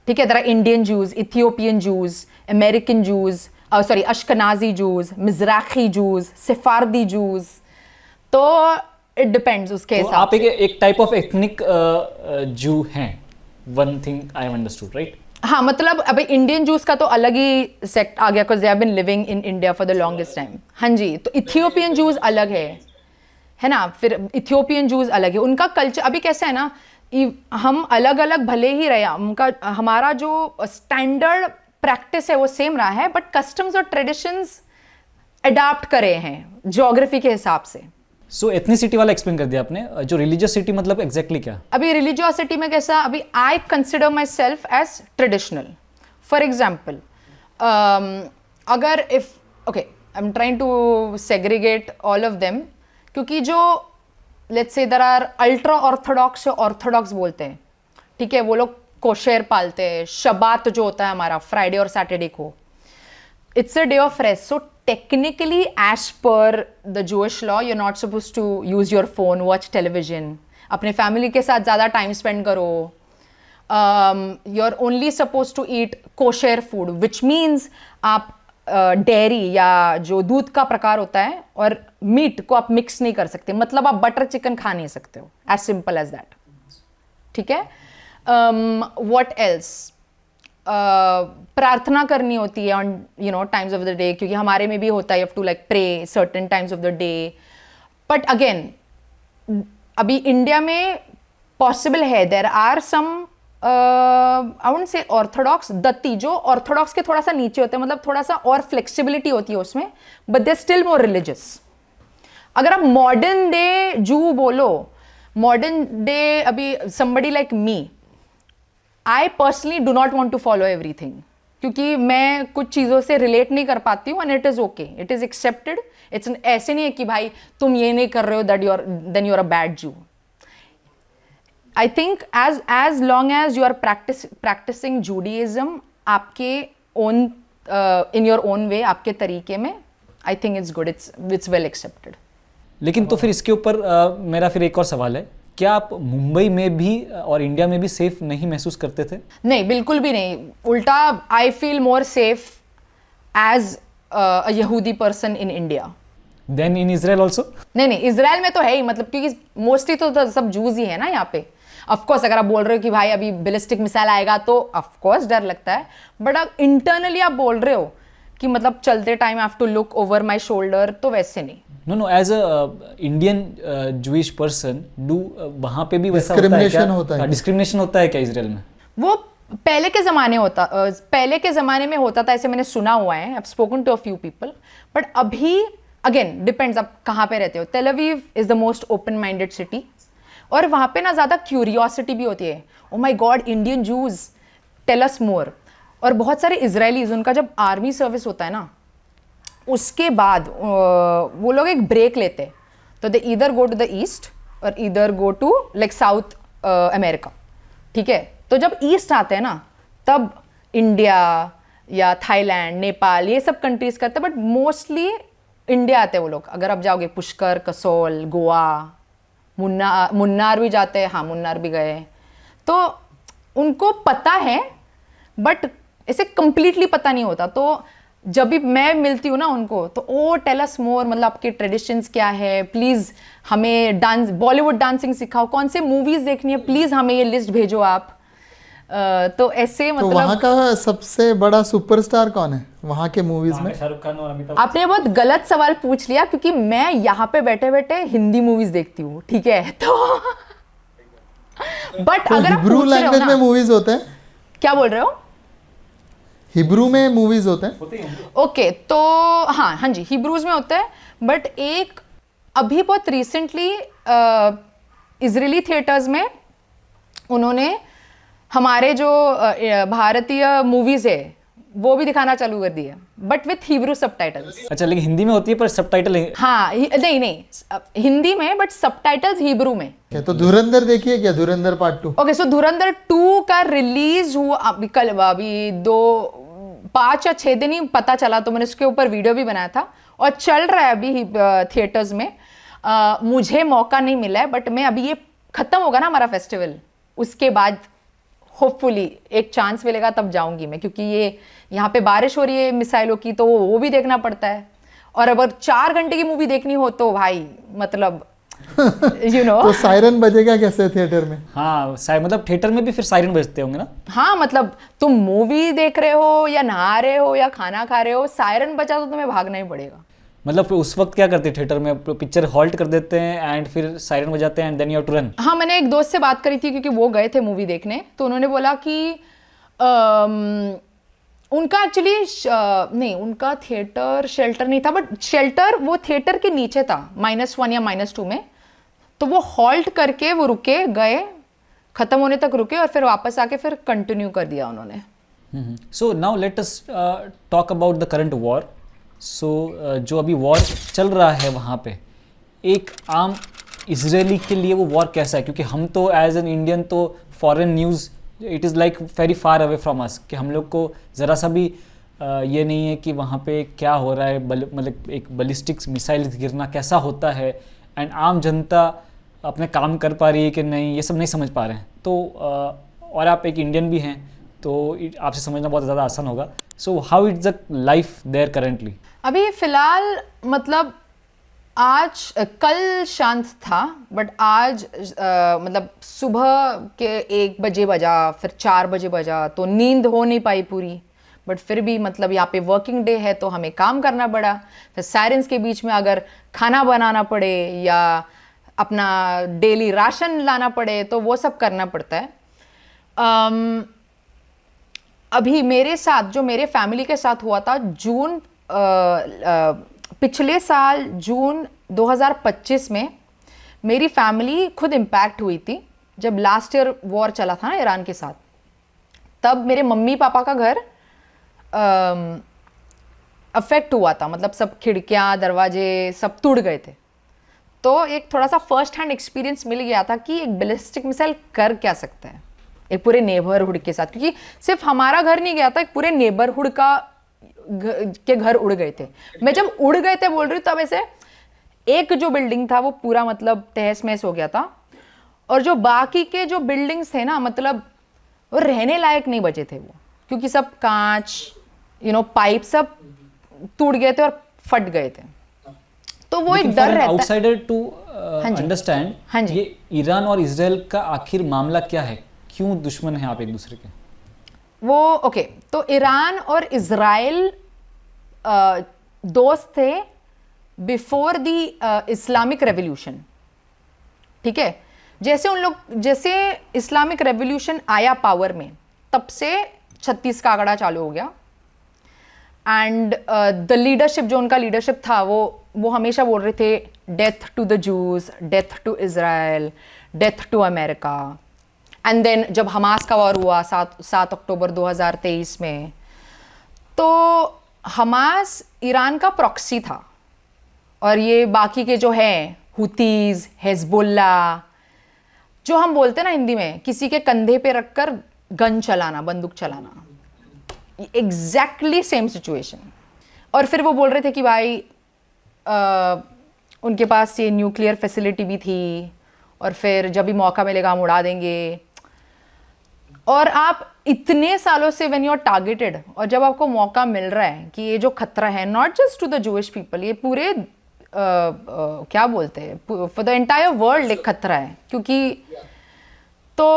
ठीक है, there are Indian Jews, Ethiopian Jews, American Jews, sorry Ashkenazi Jews, Mizrahi Jews, Sephardi Jews, तो इट डिपेंड्स उसके तो हिसाब आप से। एक टाइप ऑफ एथनिक जू हैं, one thing I have understood, right? हाँ, मतलब अभी इंडियन जूस का तो अलग ही सेक्ट आ गया, because they have been living in India for the longest time. हाँ जी, तो इथियोपियन जूस अलग है ना, फिर इथियोपियन जूस अलग है, उनका कल्चर अभी कैसा है ना, हम अलग अलग भले ही रहे, उनका हमारा जो स्टैंडर्ड प्रैक्टिस है वो सेम रहा है, बट कस्टम्स और ट्रेडिशंस अडाप्ट करे हैं ज्योग्राफी के हिसाब से। सो एथनिसिटी वाला एक्सप्लेन कर दिया आपने, जो रिलीजियसिटी मतलब एग्जैक्टली क्या? अभी रिलीजियोसिटी में कैसा, अभी I consider myself as traditional. For example, अगर if okay I am trying to segregate all of them, क्योंकि जो let's say there are ultra orthodox, orthodox बोलते हैं, ठीक है, वो लोग कोशेर पालते हैं, शबात जो होता है हमारा फ्राइडे और सैटरडे को, it's a day of rest. So technically, as per the Jewish law, you're not supposed to use your phone, watch television. अपने फैमिली के साथ ज़्यादा टाइम स्पेंड करो. You're only supposed to eat kosher food, which means आप dairy या जो दूध का प्रकार होता है और मीट को आप मिक्स नहीं कर सकते, मतलब आप बटर चिकन खा नहीं सकते हो, एज सिंपल एज दैट. ठीक है. व्हाट एल्स, प्रार्थना करनी होती है on times of the day, क्योंकि हमारे में भी होता है, you have to like pray certain times of the day. But again अभी इंडिया में पॉसिबल है, there are some I wouldn't say orthodox, दत्ती जो ऑर्थोडॉक्स के थोड़ा सा नीचे होते हैं, मतलब थोड़ा सा और फ्लेक्सिबिलिटी होती है उसमें, but they still more religious. अगर आप मॉडर्न डे जू बोलो, मॉडर्न डे अभी somebody like me, I personally do not want to follow everything, क्योंकि मैं कुछ चीज़ों से रिलेट नहीं कर पाती हूँ, and it is okay, it is accepted. It's ऐसे नहीं है कि भाई तुम ये नहीं कर रहे हो then you are a bad Jew. I think as long as you are practising Judaism आपके own in your own way, आपके तरीके में, I think it's good, it's well accepted. लेकिन तो फिर इसके ऊपर मेरा फिर एक और सवाल है, क्या आप मुंबई में भी और इंडिया में भी सेफ नहीं महसूस करते थे? नहीं, बिल्कुल भी नहीं. उल्टा I feel more safe as a यहूदी person in India than in Israel also? नहीं, इजराइल में तो है ही, मतलब क्योंकि मोस्टली तो सब जूज ही है ना यहाँ पे. ऑफकोर्स अगर आप बोल रहे हो कि भाई अभी बैलिस्टिक मिसाइल आएगा तो ऑफकोर्स डर लगता है, बट अब इंटरनली आप बोल रहे हो कि मतलब चलते time I have to look over my shoulder, तो वैसे नहीं. No, as a Indian Jewish person, do वहाँ पे भी वैसा होता है? डिस्क्रिमिनेशन होता है क्या इजराइल में? वो पहले के ज़माने में होता था, ऐसे मैंने सुना हुआ है, I have spoken to a few people. But अभी अगेन डिपेंड्स आप कहाँ पे रहते हो. Tel Aviv is the most open minded city, और वहाँ पे ना ज़्यादा क्यूरियोसिटी भी होती है. Oh my god, Indian Jews, tell us more. और बहुत सारे इजरायलीज, उनका जब आर्मी सर्विस होता है ना, उसके बाद वो लोग एक ब्रेक लेते हैं, तो they either go to the east और either go to like South America. ठीक है, तो जब ईस्ट आते हैं ना, तब इंडिया या थाईलैंड, नेपाल, ये सब कंट्रीज करते हैं, बट मोस्टली इंडिया आते हैं वो लोग. अगर आप जाओगे पुष्कर, कसोल, गोवा, मुन्नार भी जाते हैं. हाँ, मुन्नार भी गए, तो उनको पता है, बट ऐसे कंप्लीटली पता नहीं होता. तो जब भी मैं मिलती हूँ ना उनको, तो ओ टेल अस मोर, मतलब आपके ट्रेडिशंस क्या है, प्लीज़ हमें डांस, बॉलीवुड डांसिंग सिखाओ, कौन से मूवीज़ देखनी है, प्लीज़ हमें ये लिस्ट भेजो आप. तो ऐसे मतलब. तो वहाँ का सबसे बड़ा सुपरस्टार कौन है वहाँ के मूवीज में? शाहरुख खान और अमिताभ. आपने बहुत गलत सवाल पूछ लिया, क्योंकि मैं यहाँ पे बैठे बैठे हिंदी मूवीज देखती हूँ. ठीक है, तो बट अगर आप हिब्रू पूछ रहे हो लैंग्वेज में ना, मूवीज होते हैं? क्या बोल रहे हो? हिब्रू में मूवीज होते हैं? ओके, तो हाँ जी, हिब्रूज में होते हैं, बट एक अभी बहुत रिसेंटली इजरायली थिएटर्स में उन्होंने हमारे जो भारतीय मूवीज है वो भी दिखाना चालू कर दिया, बट विथ हिब्रू सबटाइटल्स। अच्छा, लेकिन हिंदी में होती है पर सबटाइटल हाँ नहीं हिंदी में, बट सबटाइटल्स हिब्रू में। क्या तो धुरंधर देखिए क्या, धुरंधर पार्ट 2? ओके, सो धुरंधर 2 का रिलीज हुआ अभी कल, अभी 5 या 6 दिन ही पता चला, तो मैंने उसके ऊपर वीडियो भी बनाया था और चल रहा है अभी थिएटर्स में। मुझे मौका नहीं मिला है, बट मैं अभी ये खत्म होगा ना हमारा फेस्टिवल, उसके बाद होपफुली एक चांस मिलेगा तब जाऊंगी मैं, क्योंकि ये यहाँ पे बारिश हो रही है मिसाइलों की, तो वो भी देखना पड़ता है। और अगर 4 घंटे की मूवी देखनी हो तो भाई मतलब तो सायरन बजेगा कैसे थिएटर में? हाँ, मतलब थिएटर में भी फिर सायरन बजते होंगे ना? हाँ, मतलब तुम मूवी देख रहे हो या नहा रहे हो या खाना खा रहे हो, सायरन बजा तो तुम्हें भागना ही पड़ेगा। मतलब फिर उस वक्त क्या करते हैं थिएटर में? पिक्चर हॉल्ट कर देते हैं एंड फिर सायरन बजाते हैं and then you have to run? हाँ, मैंने एक दोस्त से बात करी थी क्योंकि वो गए थे मूवी देखने, तो उन्होंने बोला कि उनका एक्चुअली नहीं, उनका थिएटर शेल्टर नहीं था, बट शेल्टर वो थिएटर के नीचे था, -1 या -2 में। तो वो हॉल्ट करके वो रुके, गए, खत्म होने तक रुके और फिर वापस आके फिर कंटिन्यू कर दिया उन्होंने। So now let us talk about the current war. So जो अभी वॉर चल रहा है वहाँ पे, एक आम इजरायली के लिए वो वॉर कैसा है? क्योंकि हम तो एज एन इंडियन तो foreign news it is like very far away from us, कि हम लोग को ज़रा सा भी ये नहीं है कि वहाँ पे क्या हो रहा है, मतलब एक बैलिस्टिक मिसाइल गिरना कैसा होता है, एंड आम जनता अपने काम कर पा रही है कि नहीं, ये सब नहीं समझ पा रहे हैं। तो और आप एक इंडियन भी हैं, तो आपसे समझना बहुत ज़्यादा आसान होगा। So how it's the life there currently? अभी फिलहाल मतलब आज कल शांत था, बट आज मतलब सुबह के 1 बजे बजा, फिर 4 बजे बजा, तो नींद हो नहीं पाई पूरी। बट फिर भी मतलब यहाँ पे वर्किंग डे है तो हमें काम करना पड़ा। फिर सायरन्स के बीच में अगर खाना बनाना पड़े या अपना डेली राशन लाना पड़े तो वो सब करना पड़ता है। अभी मेरे साथ, जो मेरे फैमिली के साथ हुआ था, पिछले साल जून 2025 में मेरी फैमिली खुद इम्पैक्ट हुई थी, जब लास्ट ईयर वॉर चला था ना ईरान के साथ। तब मेरे मम्मी पापा का घर अफेक्ट हुआ था, मतलब सब खिड़कियाँ दरवाजे सब टूट गए थे। तो एक थोड़ा सा फर्स्ट हैंड एक्सपीरियंस मिल गया था कि एक बैलिस्टिक मिसाइल कर क्या सकता है एक पूरे नेबरहुड के साथ, क्योंकि सिर्फ हमारा घर नहीं गया था, एक पूरे नेबरहुड के घर उड़ गए थे। मैं जब उड़ गए थे बोल रही हूँ, तब ऐसे एक जो बिल्डिंग था वो पूरा मतलब तहस महस हो गया था, और जो बाकी के जो बिल्डिंग्स थे ना, मतलब वो रहने लायक नहीं बचे थे वो, क्योंकि सब कांच पाइप सब टूट गए थे और फट गए थे। तो वो एक डर रहता है आउटसाइडर टू अंडरस्टैंड ये ईरान और इजराइल का आखिर मामला क्या है, क्यों दुश्मन है आप एक दूसरे के? वो ओके, तो ईरान और इजराइल दोस्त थे बिफोर द इस्लामिक रेवोल्यूशन, ठीक है। जैसे इस्लामिक रेवोल्यूशन आया पावर में, तब से 36 का आंकड़ा चालू हो गया। एंड द लीडरशिप, जो उनका लीडरशिप था, वो हमेशा बोल रहे थे death to the Jews, death to Israel, death to America. And then जब हमास का वॉर हुआ 7 अक्टूबर 2023 में, तो हमास ईरान का प्रॉक्सी था, और ये बाकी के जो हैं हुतीज, हिजबुल्ला, जो हम बोलते हैं ना हिंदी में, किसी के कंधे पे रखकर गन चलाना, बंदूक चलाना, एग्जैक्टली सेम सिचुएशन। और फिर वो बोल रहे थे कि भाई उनके पास ये न्यूक्लियर फैसिलिटी भी थी, और फिर जब भी मौका मिलेगा हम उड़ा देंगे। और आप इतने सालों से व्हेन यू आर टारगेटेड, और जब आपको मौका मिल रहा है कि ये जो खतरा है, not just to the Jewish people, ये पूरे क्या बोलते हैं, फॉर द एंटायर वर्ल्ड एक खतरा है, क्योंकि तो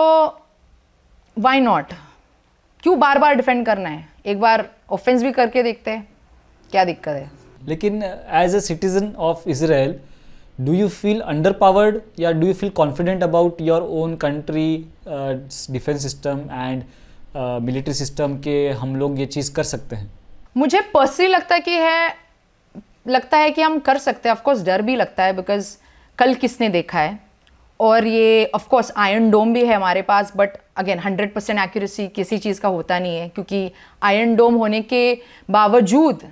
व्हाई नॉट, क्यों बार बार डिफेंड करना है, एक बार ऑफेंस भी करके देखते हैं, क्या दिक्कत है। लेकिन as a citizen of Israel, do you feel under powered या do you feel confident about your own country defence system and military system के हम लोग ये चीज़ कर सकते हैं? मुझे पर्सनली लगता है कि है लगता है कि हम कर सकते हैं. ऑफ कोर्स डर भी लगता है बिकॉज कल किसने देखा है. और ये ऑफ कोर्स आयरन डोम भी है हमारे पास, बट अगेन 100% एक्यूरेसी किसी चीज़ का होता नहीं है, क्योंकि आयरन डोम होने के बावजूद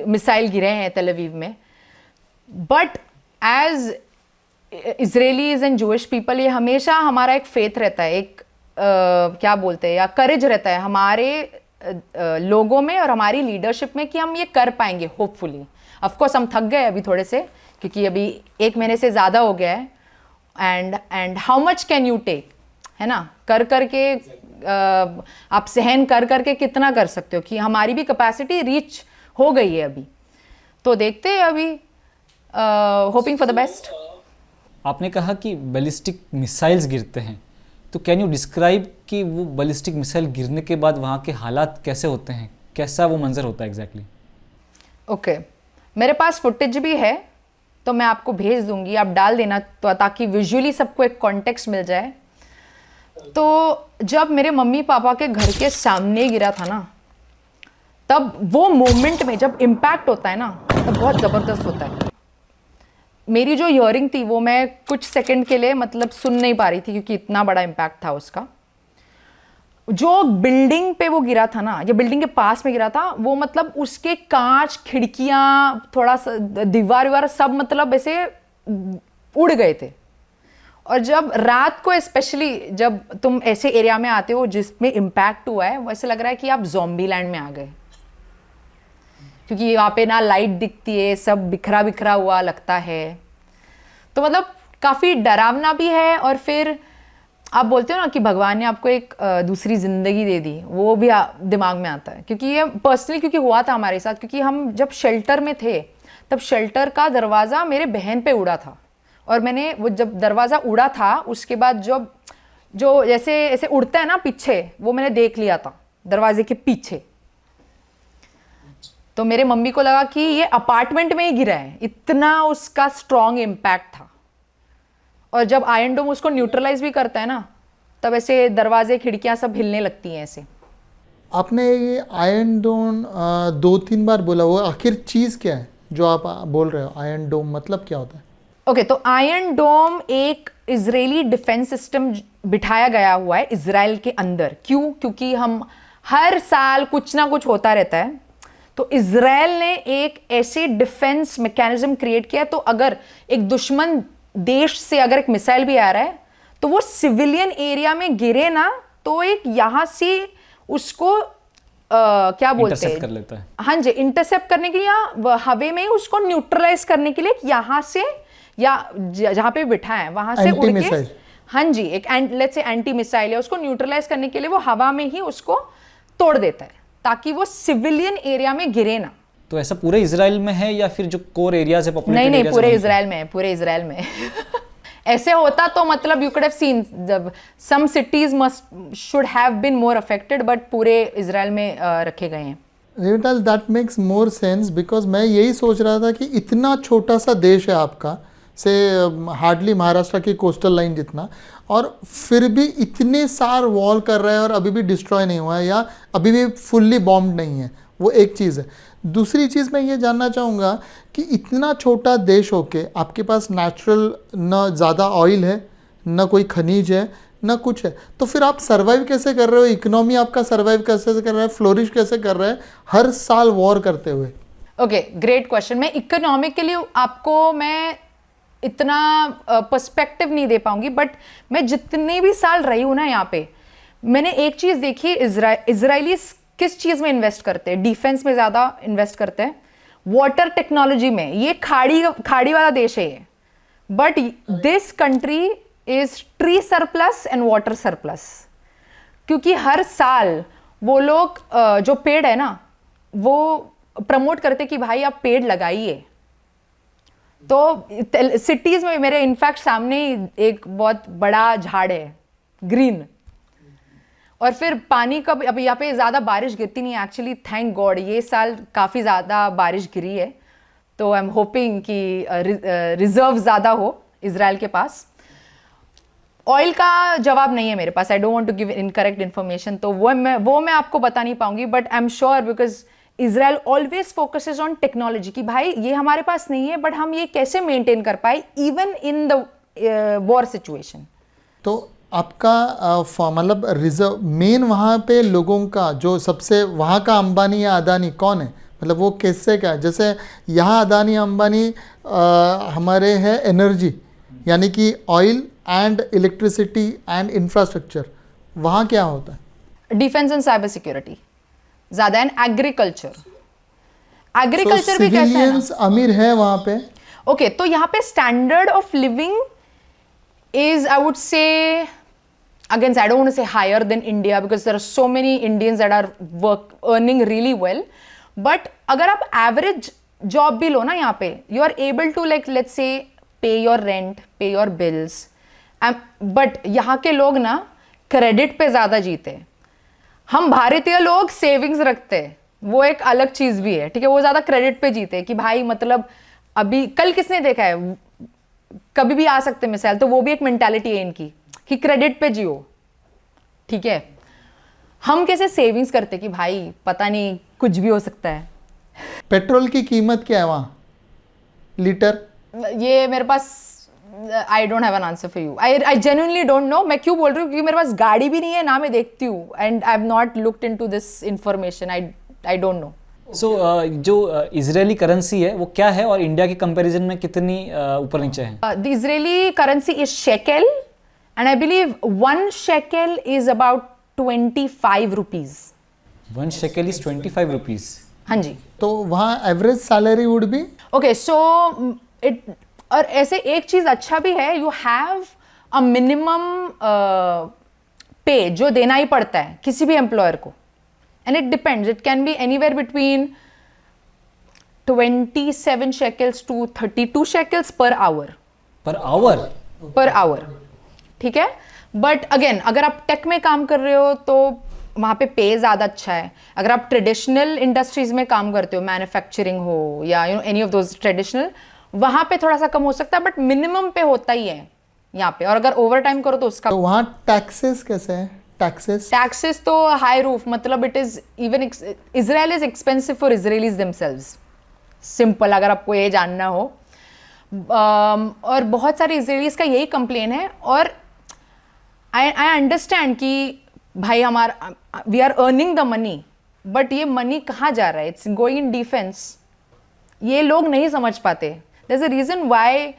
मिसाइल गिरे हैं तेल अवीव में. But as Israelis and Jewish people, ये हमेशा हमारा एक फेथ रहता है, एक क्या बोलते हैं, या करेज रहता है हमारे लोगों में और हमारी लीडरशिप में कि हम ये कर पाएंगे होपफुली. ऑफ कोर्स हम थक गए अभी थोड़े से, क्योंकि अभी 1 महीने से ज़्यादा हो गया है. And how much can you take, है ना. कर करके आप सहन कर करके कितना कर सकते हो, कि हमारी भी कैपेसिटी रीच हो गई है अभी. तो देखते हैं अभी, होपिंग फॉर द बेस्ट. आपने कहा कि बैलिस्टिक मिसाइल्स गिरते हैं, तो कैन यू डिस्क्राइब कि वो बैलिस्टिक मिसाइल गिरने के बाद वहाँ के हालात कैसे होते हैं, कैसा वो मंजर होता है एग्जैक्टली? ओके, मेरे पास फुटेज भी है, तो मैं आपको भेज दूंगी, आप डाल देना, तो ताकि विजुअली सबको एक कॉन्टेक्स्ट मिल जाए. तो जब मेरे मम्मी पापा के घर के सामने गिरा था ना, तब वो मोमेंट में जब इम्पैक्ट होता है ना, तब बहुत ज़बरदस्त होता है. मेरी जो ईयरिंग थी वो मैं कुछ सेकंड के लिए मतलब सुन नहीं पा रही थी, क्योंकि इतना बड़ा इम्पैक्ट था उसका. जो बिल्डिंग पे वो गिरा था ना, या बिल्डिंग के पास में गिरा था, वो मतलब उसके कांच, खिड़कियां, थोड़ा सा दीवार विवार सब मतलब ऐसे उड़ गए थे. और जब रात को स्पेशली जब तुम ऐसे एरिया में आते हो जिसमें इम्पैक्ट हुआ है, वैसे लग रहा है कि आप ज़ॉम्बी लैंड में आ गए, क्योंकि यहाँ पे ना लाइट दिखती है, सब बिखरा बिखरा हुआ लगता है. तो मतलब काफ़ी डरावना भी है. और फिर आप बोलते हो ना कि भगवान ने आपको एक दूसरी ज़िंदगी दे दी, वो भी दिमाग में आता है. क्योंकि ये पर्सनली क्योंकि हुआ था हमारे साथ, क्योंकि हम जब शेल्टर में थे तब शेल्टर का दरवाज़ा मेरे बहन पे उड़ा था. और मैंने वो जब दरवाज़ा उड़ा था, उसके बाद जब जो जैसे ऐसे उड़ता है ना पीछे, वो मैंने देख लिया था दरवाजे के पीछे. तो मेरे मम्मी को लगा कि ये अपार्टमेंट में ही गिरा है, इतना उसका स्ट्रॉन्ग इम्पैक्ट था. और जब आयरन डोम उसको न्यूट्रलाइज भी करता है ना, तब ऐसे दरवाजे खिड़कियां सब हिलने लगती हैं ऐसे. आपने ये आयरन डोम 2-3 बार बोला, वो आखिर चीज़ क्या है जो आप बोल रहे हो? आयरन डोम मतलब क्या होता है? ओके, तो आयरन डोम एक इजरायली डिफेंस सिस्टम बिठाया गया हुआ है इजराइल के अंदर. क्यों? क्योंकि हम हर साल कुछ ना कुछ होता रहता है. तो इजराइल ने एक ऐसे डिफेंस मैकेनिज्म क्रिएट किया, तो अगर एक दुश्मन देश से अगर एक मिसाइल भी आ रहा है, तो वो सिविलियन एरिया में गिरे ना, तो एक यहाँ से उसको क्या बोलते हैं, कर लेता है. हाँ जी, इंटरसेप्ट करने के लिए, या हवे में उसको न्यूट्रलाइज करने के लिए, यहाँ से या जहाँ पे बिठा है वहां से उड़ के, हाँ जी, एक लेट्स से एंटी मिसाइल है, उसको न्यूट्रलाइज करने के लिए वो हवा में ही उसको तोड़ देता है, ताकि वो सिविलियन एरिया में गिरे ना. तो ऐसा पूरे इजराइल में है या फिर जो कोर एरियाज है पॉपुलेटेड नहीं, एरियाज? पूरे इजराइल में है, पूरे इजराइल में. ऐसे होता तो मतलब you could have seen some cities must should have been more affected, but पूरे इजराइल में रखे गए हैं. Revital, that makes more sense, because मैं यही सोच रहा था कि इतना छोटा सा देश है आपका, से हार्डली महाराष्ट्र की कोस्टल लाइन जितना, और फिर भी इतने सार वॉल कर रहा है और अभी भी डिस्ट्रॉय नहीं हुआ है, या अभी भी फुल्ली बॉम्ब नहीं है. वो एक चीज़ है. दूसरी चीज़ मैं ये जानना चाहूँगा कि इतना छोटा देश होके आपके पास नेचुरल न ज़्यादा ऑयल है, न कोई खनिज है, न कुछ है, तो फिर आप सर्वाइव कैसे कर रहे हो? इकोनॉमी आपका सर्वाइव कैसे कर रहा है, फ्लोरिश कैसे कर रहा है हर साल वॉर करते हुए? Okay, great question. मैं इकोनॉमिकली आपको मैं इतना पर्सपेक्टिव नहीं दे पाऊंगी, बट मैं जितने भी साल रही हूँ ना यहाँ पे, मैंने एक चीज़ देखी, इजरायली किस चीज़ में इन्वेस्ट करते हैं? डिफेंस में ज़्यादा इन्वेस्ट करते हैं, वाटर टेक्नोलॉजी में. ये खाड़ी वाला देश है ये, but this country is tree surplus and water surplus. क्योंकि हर साल वो लोग जो पेड़ है ना, वो प्रमोट करते कि भाई आप पेड़ लगाइए. तो सिटीज में मेरे इनफैक्ट सामने एक बहुत बड़ा झाड़ है, ग्रीन. और फिर पानी का अब यहाँ पे ज़्यादा बारिश गिरती नहीं है एक्चुअली, थैंक गॉड. ये साल काफ़ी ज़्यादा बारिश गिरी है, तो आई एम होपिंग कि रिजर्व ज़्यादा हो इजराइल के पास. ऑयल का जवाब नहीं है मेरे पास, I don't want to give incorrect information, तो वो मैं आपको बता नहीं पाऊंगी, but I am sure because Israel always focuses on technology कि भाई ये हमारे पास नहीं है बट हम ये कैसे मेंटेन कर पाए even in the war situation. तो आपका मतलब रिजर्व मेन वहाँ पे लोगों का जो सबसे वहाँ का अंबानी या अदानी कौन है, मतलब वो कैसे क्या है? जैसे यहाँ अदानी अंबानी हमारे है एनर्जी यानी कि oil and electricity and infrastructure, वहाँ क्या होता है? डिफेंस एंड साइबर सिक्योरिटी ज्यादा एंड एग्रीकल्चर। एग्रीकल्चर भी कैसा है ना? सिविलियंस अमीर है वहाँ पे। ओके तो यहाँ पे standard of living is I would say again I don't want to say higher than India because there are so many Indians that are earning really well, but अगर आप average job भी लो ना यहाँ पे you are able to like let's say pay your rent, pay your bills, but यहाँ के लोग ना credit पे ज़्यादा जीते। हम भारतीय लोग सेविंग्स रखते हैं, वो एक अलग चीज़ भी है, ठीक है, वो ज़्यादा क्रेडिट पे जीते कि भाई मतलब अभी कल किसने देखा है, कभी भी आ सकते मिसाइल, तो वो भी एक मेंटालिटी है इनकी कि क्रेडिट पे जियो, ठीक है। हम कैसे सेविंग्स करते कि भाई पता नहीं कुछ भी हो सकता है। पेट्रोल की कीमत क्या है वहाँ लीटर? ये मेरे पास I don't have an answer for you, I genuinely don't know. मैं क्यों बोल रही हूँ क्योंकि मेरे पास गाड़ी भी नहीं है ना मैं देखती हूँ, and I have not looked into this information, I don't know. So जो इजरायली करेंसी है वो क्या है और इंडिया के कंपैरिजन में कितनी ऊपर नीचे है? The Israeli currency is shekel and I believe 1 shekel is about 25 rupees. 1 shekel is 25 rupees. हाँ जी। तो वहाँ average salary would be okay so it, और ऐसे एक चीज अच्छा भी है, यू हैव अ मिनिमम पे जो देना ही पड़ता है किसी भी एम्प्लॉयर को, and it depends, it can be anywhere between 27 shekels to 32 shekels per hour per hour, ठीक है। बट अगेन अगर आप टेक में काम कर रहे हो तो वहाँ पे पे ज़्यादा अच्छा है। अगर आप ट्रेडिशनल इंडस्ट्रीज में काम करते हो, मैन्युफैक्चरिंग हो या you know any of those traditional, वहाँ पे थोड़ा सा कम हो सकता है, बट मिनिमम पे होता ही है यहाँ पे। और अगर ओवर टाइम करो तो उसका तो वहाँ टैक्सेस कैसे है? टैक्सेस तो हाई रूफ, मतलब it is even Israel is expensive for Israelis themselves, simple अगर आपको ये जानना हो। और बहुत सारे इजरायलीज का यही कंप्लेन है, और आई अंडरस्टैंड कि भाई हमारा we are earning the money, but ये मनी कहाँ जा रहा है? It's going in defence. ये लोग नहीं समझ पाते। There is a reason why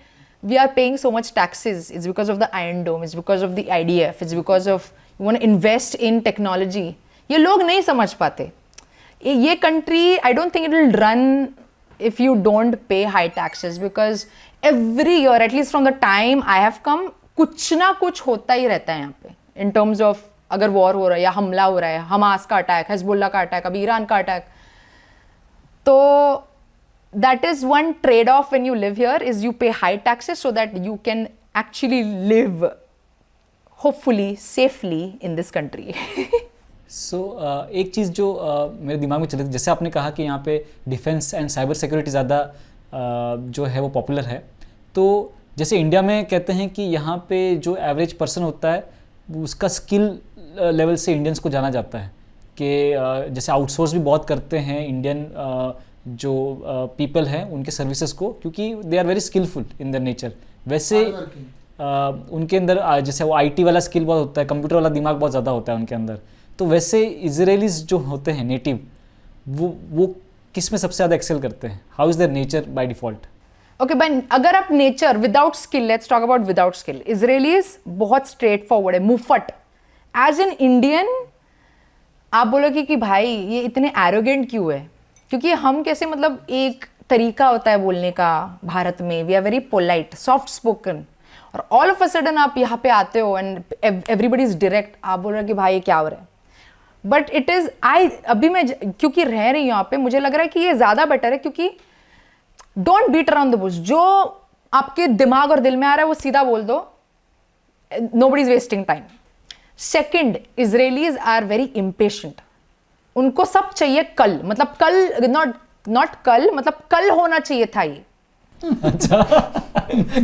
we are paying so much taxes. It's because of the Iron Dome, it's because of the IDF, it's because of you want to invest in technology. ये लोग नहीं समझ पाते। ये country, I don't think it will run if you don't pay high taxes, because every year, at least from the time I have come, कुछ ना कुछ होता ही रहता है यहाँ पे in terms of अगर वॉर हो रहा है या हमला हो रहा है, हमास का अटैक, हिजबुल्ला का अटैक, अभी ईरान का अटैक। तो that is one trade-off when you live here, is you pay high taxes so that you can actually live hopefully safely in this country. सो एक चीज़ जो मेरे दिमाग में चली थी, जैसे आपने कहा कि यहाँ पे डिफेंस एंड साइबर सिक्योरिटी ज़्यादा जो है वो पॉपुलर है, तो जैसे इंडिया में कहते हैं कि यहाँ पे जो एवरेज पर्सन होता है उसका स्किल लेवल से इंडियंस को जाना जाता है कि जैसे आउटसोर्स भी बहुत करते हैं इंडियन जो पीपल हैं उनके सर्विसेज को, क्योंकि they are very skilful in their nature. वैसे उनके अंदर जैसे वो आईटी वाला स्किल बहुत होता है, कंप्यूटर वाला दिमाग बहुत ज़्यादा होता है उनके अंदर। तो वैसे इजरायलीज जो होते हैं नेटिव, वो किस में सबसे ज़्यादा एक्सेल करते हैं? How is their nature by default? Okay but अगर आप nature without skill, let's talk about without skill, Israelis बहुत स्ट्रेट फॉरवर्ड है, मुफट। एज एन इंडियन आप बोलोगे कि भाई ये इतने एरोगेंट क्यों है, क्योंकि हम कैसे, मतलब एक तरीका होता है बोलने का भारत में, we are very polite, soft spoken, और ऑल ऑफ अ सडन आप यहाँ पे आते हो एंड एवरीबडी इज डायरेक्ट, आप बोल रहे हो कि भाई ये क्या हो रहा है। बट इट इज़ अभी मैं क्योंकि रह रही हूँ यहाँ पे, मुझे लग रहा है कि ये ज़्यादा बेटर है, क्योंकि don't beat around the bush, जो आपके दिमाग और दिल में आ रहा है वो सीधा बोल दो, nobody is wasting time. Second, Israelis are very impatient, उनको सब चाहिए कल, मतलब कल, नॉट कल, मतलब कल होना चाहिए था ये। अच्छा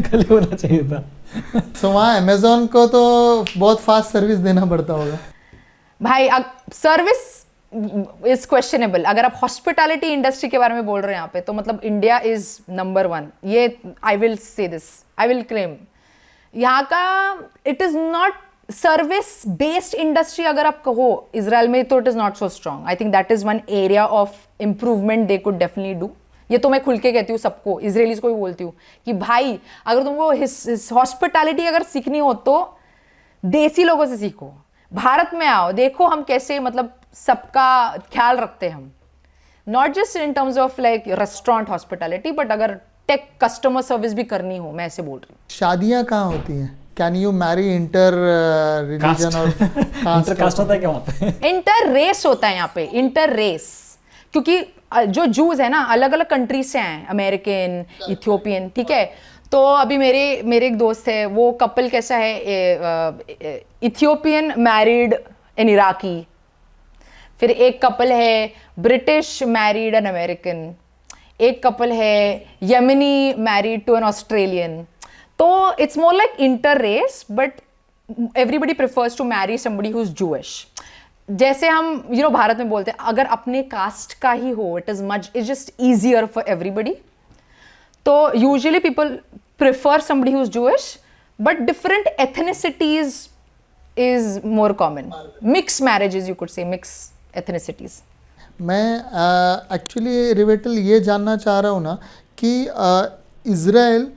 कल होना चाहिए था। तो वहाँ अमेजोन को तो बहुत फास्ट सर्विस देना पड़ता होगा भाई सर्विस इज क्वेश्चनेबल। अगर आप हॉस्पिटैलिटी इंडस्ट्री के बारे में बोल रहे हैं यहाँ पे, तो मतलब इंडिया इज नंबर 1। ये I will say this, I will claim. यहाँ का it is not service based industry अगर आप कहो इजराइल में, तो it is not so strong. I think that is one area of improvement they could definitely do. ये तो मैं खुल के कहती हूँ सबको, इजरायलीज को भी बोलती हूँ कि भाई अगर तुमको हॉस्पिटैलिटी अगर सीखनी हो तो देसी लोगों से सीखो, भारत में आओ, देखो हम कैसे मतलब सबका ख्याल रखते हैं हम, not just in terms of like restaurant hospitality, but अगर टेक कस्टमर सर्विस भी करनी हो, मैं ऐसे बोल रही हूँ। शादियां कहाँ होती हैं? Can you Mary inter religion और इंटर कास्ट होता है क्या वहाँ पे? इंटर रेस होता है यहाँ पे, इंटर रेस, क्योंकि जो जूज है ना अलग अलग कंट्रीज से हैं, अमेरिकन, इथियोपियन, ठीक है। तो अभी मेरे एक दोस्त है, वो कपल कैसा है, इथियोपियन मैरिड एन इराकी, फिर एक कपल है ब्रिटिश मैरिड एन अमेरिकन, एक कपल है Yemeni married to an Australian. तो it's more like inter race, but everybody prefers to marry somebody who is Jewish. जैसे हम भारत में बोलते हैं अगर अपने कास्ट का ही हो, it is just easier for everybody. तो usually people prefer somebody who is Jewish, but different ethnicities is more common. Mix marriages you could say, mix ethnicities. मैं एक्चुअली रिवेटल ये जानना चाह रहा हूँ ना कि इज़राइल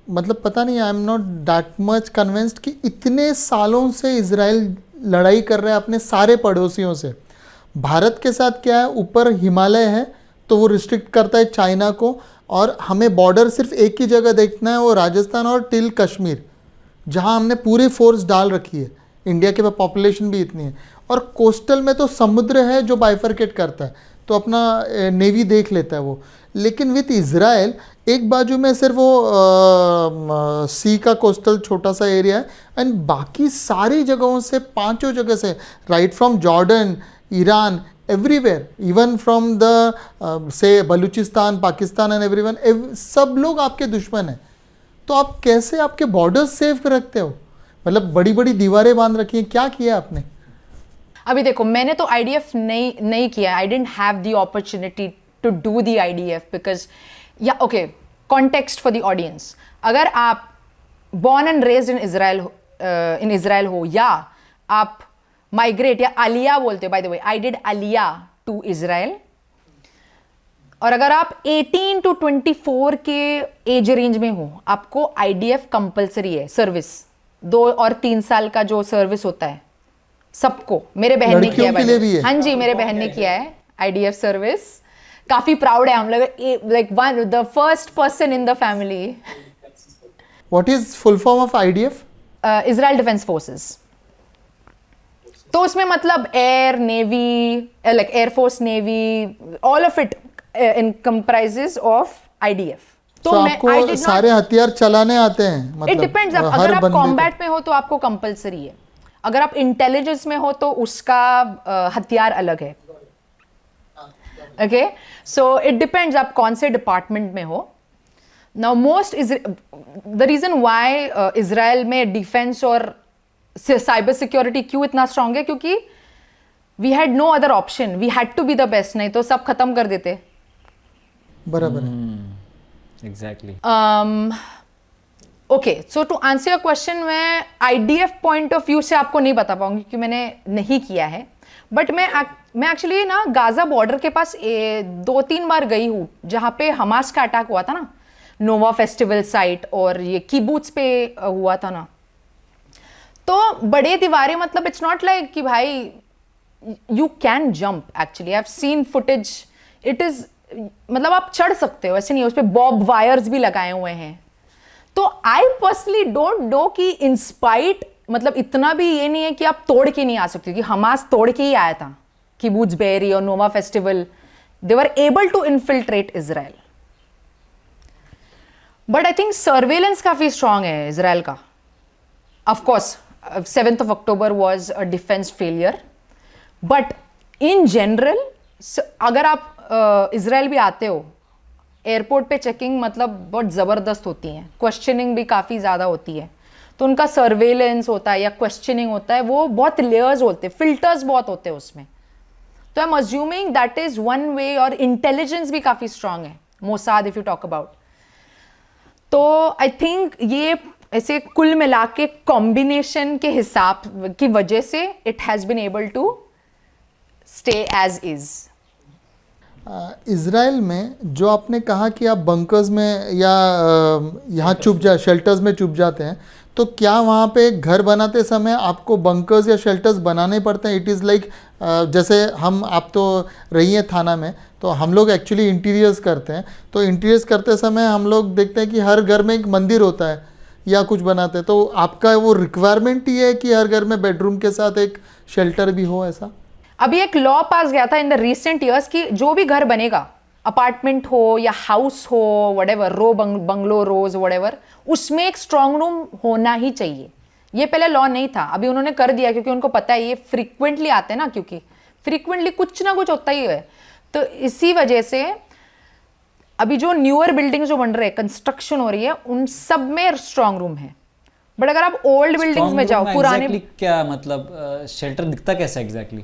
मतलब पता नहीं, आई am not that much convinced कि इतने सालों से इज़राइल लड़ाई कर रहा है अपने सारे पड़ोसियों से। भारत के साथ क्या है, ऊपर हिमालय है तो वो रिस्ट्रिक्ट करता है चाइना को, और हमें बॉर्डर सिर्फ एक ही जगह देखना है, वो राजस्थान और टिल कश्मीर, जहाँ हमने पूरी फोर्स डाल रखी है। इंडिया के पास पॉपुलेशन भी इतनी है, और कोस्टल में तो समुद्र है जो बाइफरकेट करता है, तो अपना नेवी देख लेता है वो। लेकिन विथ इज़राइल एक बाजू में सिर्फ वो सी का कोस्टल छोटा सा एरिया है, एंड बाकी सारी जगहों से, पांचों जगह से, right from Jordan, Iran, everywhere, even from the से बलूचिस्तान, पाकिस्तान एंड एवरीवन, सब लोग आपके दुश्मन हैं। तो आप कैसे आपके बॉर्डर्स सेफ रखते हो? मतलब बड़ी बड़ी दीवारें बांध रखी हैं, क्या किया आपने? अभी देखो, मैंने तो आईडीएफ नहीं किया। I didn't have the opportunity to do the IDF because, या okay, context for the audience, अगर आप born and raised in Israel हो, या आप माइग्रेट या आलिया बोलते हो, by the way I did aliyah to Israel, और अगर आप 18 to 24 के एज रेंज में हो, आपको आईडीएफ कंपलसरी है। सर्विस 2 और 3 साल का जो सर्विस होता है सबको, मेरे बहन ने किया है। हाँ जी, मेरे बहन ने किया है आईडीएफ सर्विस। काफी प्राउड है हम लोग, like one the first person in the family. What is full form of IDF? Israel defence forces. तो उसमें मतलब air, navy, like air force, navy, all of it in comprises of IDF. तो आपको सारे हथियार चलाने आते हैं? मतलब इट डिपेंड्स, अगर आप कॉम्बैट में हो तो आपको कंपलसरी है, अगर आप इंटेलिजेंस में हो तो उसका हथियार अलग है। ओके, सो इट डिपेंड्स आप कौन से डिपार्टमेंट में हो। Now most is the reason why Israel में डिफेंस और साइबर सिक्योरिटी क्यों इतना स्ट्रांग है, क्योंकि we had no other option, we had to be the best, नहीं तो सब खत्म कर देते। बराबर है। Exactly. Okay, so to answer your question, मैं आईडीएफ पॉइंट ऑफ व्यू से आपको नहीं बता पाऊंगी क्योंकि मैंने नहीं किया है, बट मैं एक्चुअली ना गाजा बॉर्डर के पास 2-3 बार गई हूँ, जहाँ पे हमास का अटैक हुआ था ना, नोवा फेस्टिवल साइट, और ये किबूत्स पे हुआ था ना। तो बड़े दीवारें, मतलब इट्स नॉट लाइक कि भाई you can jump, actually I have seen footage, it is मतलब आप चढ़ सकते हो, ऐसे नहीं है, उस पर बॉब वायर्स भी लगाए हुए हैं। तो आई पर्सनली डोंट नो कि इंस्पाइट, मतलब इतना भी ये नहीं है कि आप तोड़ के नहीं आ सकते, कि हमास तोड़ के ही आया था किबूत्स बेरी और Nova festival, they were able to infiltrate Israel. But I think surveillance काफी स्ट्रांग है इजराइल का। Of course 7th of October was a defense failure, but in general, अगर आप इजराइल भी आते हो, एयरपोर्ट पे चेकिंग मतलब बहुत ज़बरदस्त होती है, क्वेश्चनिंग भी काफ़ी ज़्यादा होती है। तो उनका सर्वेलेंस होता है या क्वेश्चनिंग होता है, वो बहुत लेयर्स होते हैं, फिल्टर्स बहुत होते हैं उसमें। तो I am assuming that is one way, और इंटेलिजेंस भी काफी स्ट्रांग है Mossad if you talk about. तो आई थिंक ये ऐसे कुल मिला के कॉम्बिनेशन के हिसाब की वजह से it has been able to stay as is. Israel में जो आपने कहा कि आप बंकर्स में या यहाँ शेल्टर्स में चुप जाते हैं, तो क्या वहाँ पे घर बनाते समय आपको बंकर्स या शेल्टर्स बनाने पड़ते हैं? इट इज़ लाइक जैसे आप तो रही हैं थाना में, तो हम लोग एक्चुअली इंटीरियर्स करते हैं, तो इंटीरियर्स करते समय हम लोग देखते हैं कि हर घर में एक मंदिर होता है या कुछ बनाते हैं, तो आपका वो रिक्वायरमेंट ही है कि हर घर में बेडरूम के साथ एक शेल्टर भी हो ऐसा? अभी एक लॉ पास गया था इन द रिसेंट ईयर्स कि जो भी घर बनेगा, अपार्टमेंट हो या हाउस हो, व्हाटएवर, बंगलो, रोज, व्हाटएवर, उसमें एक स्ट्रांग रूम होना ही चाहिए। ये पहले लॉ नहीं था, अभी उन्होंने कर दिया क्योंकि उनको पता है ये फ्रीक्वेंटली आते हैं ना, क्योंकि फ्रीक्वेंटली कुछ ना कुछ होता ही है। तो इसी वजह से अभी जो न्यूअर बिल्डिंग जो बन रहे हैं, कंस्ट्रक्शन हो रही है, उन सब में स्ट्रांग रूम है। बट अगर आप ओल्ड बिल्डिंग्स में जाओ, पुराने, क्या मतलब शेल्टर दिखता कैसा एग्जैक्टली?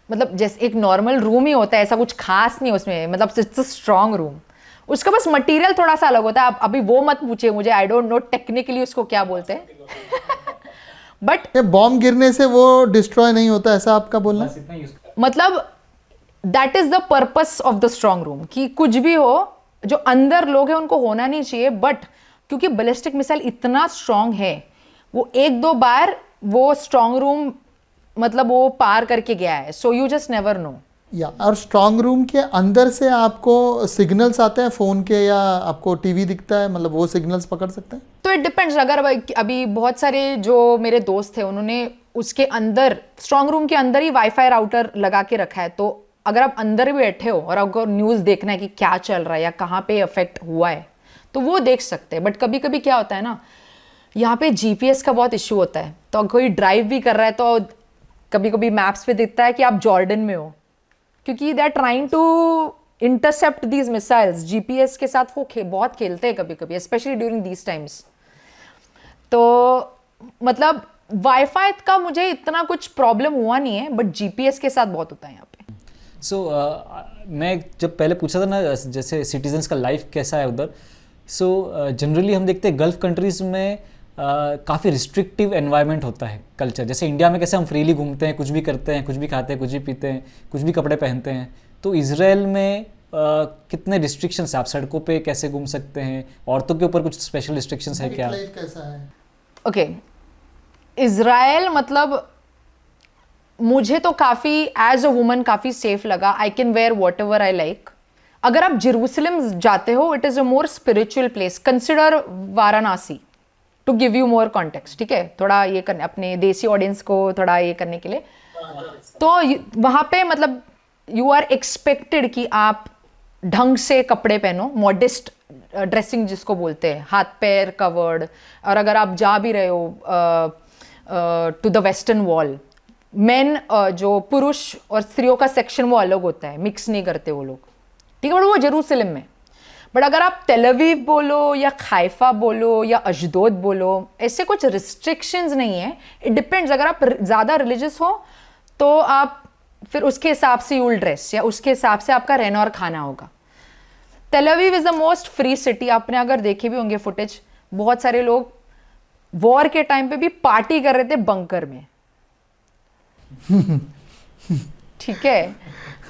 मतलब जैसे एक नॉर्मल रूम ही होता है, ऐसा कुछ खास नहीं उसमें, मतलब इट्स अ स्ट्रांग रूम। उसका बस मटेरियल थोड़ा सा अलग होता है। अभी वो मत पूछिए मुझे, आई डोंट नो टेक्निकली उसको क्या बोलते हैं। बट बॉम्ब गिरने से वो डिस्ट्रॉय नहीं होता, ऐसा आपका बोलना? मतलब that is the purpose of the strong room, कि कुछ भी हो, जो अंदर लोग हैं उनको होना नहीं चाहिए। बट क्योंकि बैलिस्टिक मिसाइल इतना स्ट्रांग है, वो एक दो बार वो स्ट्रांग रूम मतलब वो पार करके गया है, so you just never know. या और स्ट्रांग रूम के अंदर से आपको सिग्नल्स आते हैं फ़ोन के, या आपको टीवी दिखता है, मतलब वो सिग्नल्स पकड़ सकते हैं? तो इट डिपेंड्स। अगर अभी बहुत सारे जो मेरे दोस्त थे, उन्होंने उसके अंदर स्ट्रांग रूम के अंदर ही वाईफाई राउटर लगा के रखा है, तो अगर आप अंदर भी बैठे हो और आपको न्यूज़ देखना है कि क्या चल रहा है या कहाँ पे अफेक्ट हुआ है, तो वो देख सकते हैं। बट कभी कभी क्या होता है ना, यहाँ पे जीपीएस का बहुत इश्यू होता है, तो कोई ड्राइव भी कर रहा है तो कभी कभी मैप्स पे दिखता है कि आप जॉर्डन में हो, क्योंकि they are trying to intercept these missiles. GPS के साथ वो बहुत खेलते हैं कभी कभी, स्पेशली ड्यूरिंग दीज टाइम्स। तो मतलब वाईफाई का मुझे इतना कुछ प्रॉब्लम हुआ नहीं है, बट जीपीएस के साथ बहुत होता है यहाँ पे। सो मैं जब पहले पूछा था ना, जैसे सिटीजन्स का लाइफ कैसा है उधर, सो जनरली हम देखते हैं गल्फ कंट्रीज़ में काफ़ी रिस्ट्रिक्टिव एनवायरनमेंट होता है कल्चर। जैसे इंडिया में कैसे हम फ्रीली घूमते हैं, कुछ भी करते हैं, कुछ भी खाते हैं, कुछ भी पीते हैं, कुछ भी कपड़े पहनते हैं, तो इजराइल में कितने रिस्ट्रिक्शंस हैं? आप सड़कों पे कैसे घूम सकते हैं? औरतों के ऊपर कुछ स्पेशल रिस्ट्रिक्शंस है क्या? कैसा है? ओके, इजराइल मतलब मुझे तो काफ़ी एज अ वुमन काफ़ी सेफ लगा। I can wear whatever I like. अगर आप जेरूसलम जाते हो, it is a more spiritual place. Consider Varanasi, to give you more context, ठीक है, थोड़ा ये करने अपने देसी ऑडियंस को थोड़ा ये करने के लिए। तो वहाँ पे मतलब यू आर एक्सपेक्टेड कि आप ढंग से कपड़े पहनो, मॉडेस्ट ड्रेसिंग जिसको बोलते हैं, हाथ पैर कवर्ड। और अगर आप जा भी रहे हो to the Western Wall, men जो पुरुष और स्त्रियों का सेक्शन वो अलग होता है, मिक्स नहीं करते वो लोग, ठीक है, बट वो जेरूसलम में। बट अगर आप तेल अवीव बोलो या हाइफा बोलो या अशदोद बोलो, ऐसे कुछ रिस्ट्रिक्शंस नहीं है। इट डिपेंड्स, अगर आप ज़्यादा रिलीजियस हो तो आप फिर उसके हिसाब से यूल ड्रेस या उसके हिसाब से आपका रहना और खाना होगा। तेल Aviv is the most free city. आपने अगर देखे भी होंगे फुटेज, बहुत सारे लोग वॉर के टाइम पे भी पार्टी कर रहे थे बंकर में। ठीक है,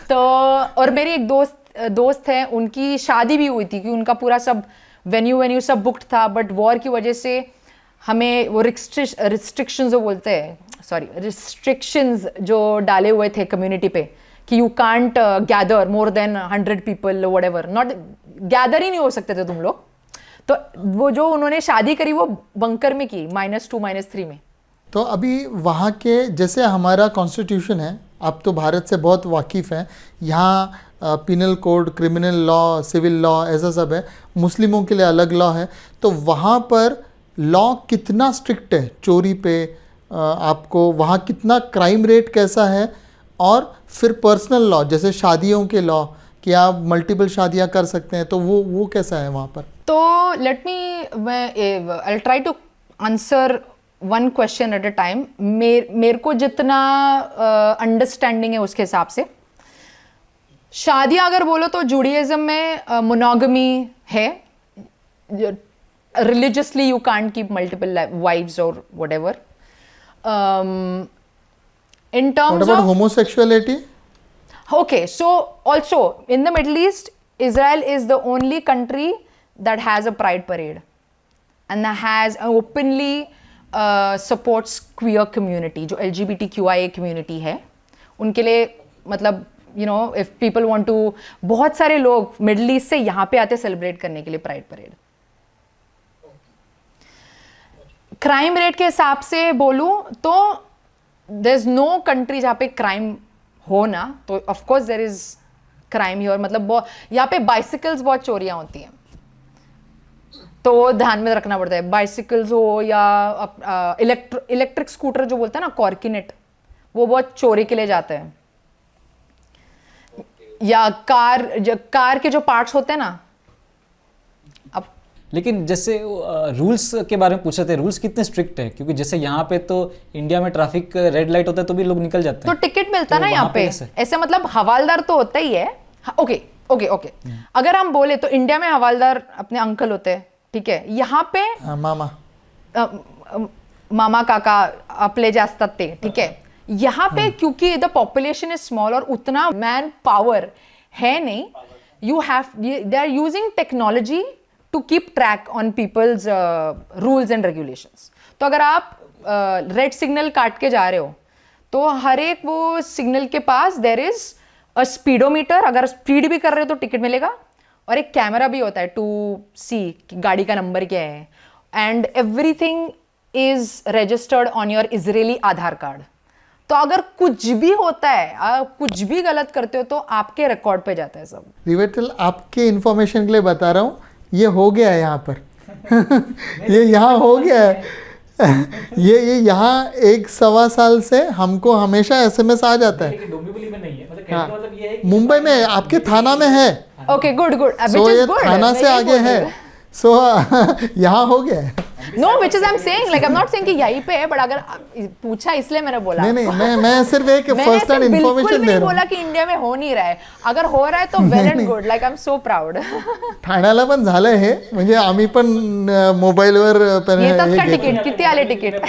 तो और मेरी एक दोस्त है, उनकी शादी भी हुई थी कि उनका पूरा सब वेन्यू सब बुक्ड था, बट वॉर की वजह से हमें वो रिस्ट्रिक्शंस जो बोलते हैं, रिस्ट्रिक्शंस जो डाले हुए थे कम्युनिटी पे कि you can't gather more than 100 people, whatever, not gather ही नहीं हो सकते थे तुम लोग। तो वो जो उन्होंने शादी करी वो बंकर में की, -2 -3 में। तो अभी वहाँ के जैसे हमारा कॉन्स्टिट्यूशन है, आप तो भारत से बहुत वाकिफ़ हैं, यहाँ penal code, criminal law, civil law ऐसा सब है, मुस्लिमों के लिए अलग लॉ है, तो वहाँ पर लॉ कितना स्ट्रिक्ट है चोरी पे? आपको वहाँ कितना क्राइम रेट कैसा है? और फिर पर्सनल लॉ जैसे शादियों के लॉ कि आप मल्टीपल शादियाँ कर सकते हैं, तो वो कैसा है वहाँ पर? तो let me I try to answer one question at a time. मेरे को जितना अंडरस्टैंडिंग है उसके हिसाब से, शादियां अगर बोलो तो जुडियज्म में मोनोगमी है. Religiously you can't keep multiple wives or whatever. In What terms about of homosexuality? okay, so also in the Middle East, Israel is the only country that has a pride parade and that has openly supports queer community. जो LGBTQIA community है उनके लिए मतलब you know if people want to, बहुत सारे लोग middle east से यहाँ पे आते सेलिब्रेट करने के लिए प्राइड परेड. क्राइम रेट के हिसाब से बोलूं तो देयर इज नो कंट्री जहाँ पे क्राइम हो ना, तो of course there is crime here. मतलब यहाँ पे बाइसिकल्स बहुत चोरियां होती हैं, तो ध्यान में रखना पड़ता है. बाइसिकल्स हो या इलेक्ट्रिक स्कूटर जो बोलते हैं ना कॉर्किनेट, वो बहुत चोरी के लिए जाते हैं. या कार के जो पार्ट्स होते हैं ना. अब लेकिन जैसे रूल्स के बारे में पूछ रहे थे, रूल्स कितने स्ट्रिक्ट है? क्योंकि जैसे यहाँ पे तो इंडिया में ट्रैफिक रेड लाइट होता है तो भी लोग निकल जाते तो हैं. टिकट मिलता तो ना यहाँ वहाँ पे पे कैसे? ऐसे मतलब हवालदार तो होता ही है. Okay okay okay. अगर हम बोले तो इंडिया में हवालदार अपने अंकल होते हैं, ठीक है. यहाँ पे मामा मामा काका आपले जे असतात ते, ठीक है. यहाँ पे क्योंकि द पॉपुलेशन इज स्मॉल और उतना मैन पावर है नहीं, you have they are using technology to keep track on people's rules and regulations. तो अगर आप रेड सिग्नल काट के जा रहे हो तो हर एक वो सिग्नल के पास देर इज अ स्पीडोमीटर. अगर स्पीड भी कर रहे हो तो टिकट मिलेगा, और एक कैमरा भी होता है टू सी कि गाड़ी का नंबर क्या है. And everything is registered on your Israeli Aadhaar card. तो अगर कुछ भी होता है, आप कुछ भी गलत करते हो तो आपके रिकॉर्ड पे जाता है सब. रिवेटल, आपके इंफॉर्मेशन के लिए बता रहा हूँ, ये हो गया है यहाँ पर. ये यहाँ हो गया है. ये यहाँ 1-1.25 साल से हमको हमेशा एसएमएस आ जाता है. डोंबिवली में नहीं है, मतलब हाँ, मतलब ये है कि मुंबई में आपके थाना में है. Okay good good. सो ये थाना से आगे है. सो यहाँ हो गया है. Know which is I am saying like I am not saying कि यहीं पे है, बट अगर पूछा इसलिए मैंने बोला. नहीं नहीं, मैं सिर्फ एक मैंने फर्स्ट हैंड ऐसे बिल्कुल इन्फॉर्मेशन भी दे नहीं रहा बोला हूँ. कि इंडिया में हो नहीं रहा है. अगर हो रहा है तो well and good. Like I am so proud. ठाण्याला पण झालंय हे, म्हणजे आम्ही पण मोबाईलवर येतात का तिकीट? किती आले ticket?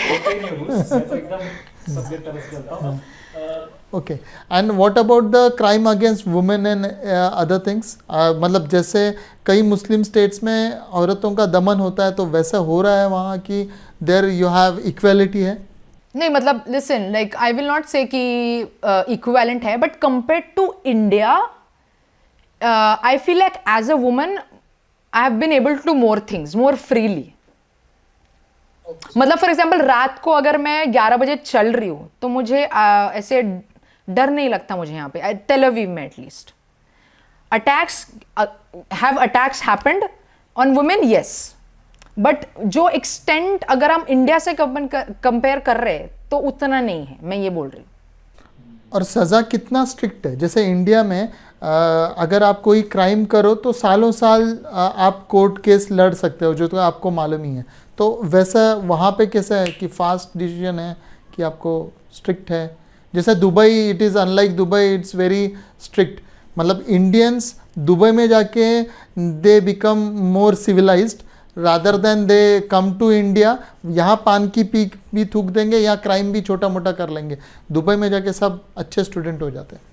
Okay. And what about the crime against women and other things? मतलब जैसे कई मुस्लिम स्टेट्स में औरतों का दमन होता है, तो वैसा हो रहा है वहाँ कि देयर यू हैव इक्वेलिटी है? नहीं मतलब listen, like I will not say कि इक्विवेलेंट है, but compared to India I feel like as a woman I have been able to more things more freely. मतलब फॉर एग्जाम्पल रात को अगर मैं 11 बजे चल रही हूँ तो मुझे ऐसे डर नहीं लगता मुझे. यहाँ पे टेल अवीव में at least attacks have attacks happened on women, yes, but जो एक्सटेंट अगर हम इंडिया से कंपेयर कर रहे हैं तो उतना नहीं है, मैं ये बोल रही हूँ. और सज़ा कितना स्ट्रिक्ट है? जैसे इंडिया में अगर आप कोई क्राइम करो तो सालों साल आप कोर्ट केस लड़ सकते हो, जो तो आपको मालूम ही है. तो वैसा वहाँ पे कैसा है कि फास्ट डिसीजन है कि आपको स्ट्रिक्ट है? जैसे Dubai, it is unlike Dubai, it's very strict. मतलब इंडियंस दुबई में जाके they become more civilised rather than they come to India. यहाँ पान की पीक भी थूक देंगे, यहाँ क्राइम भी छोटा मोटा कर लेंगे. दुबई में जाके सब अच्छे स्टूडेंट हो जाते हैं.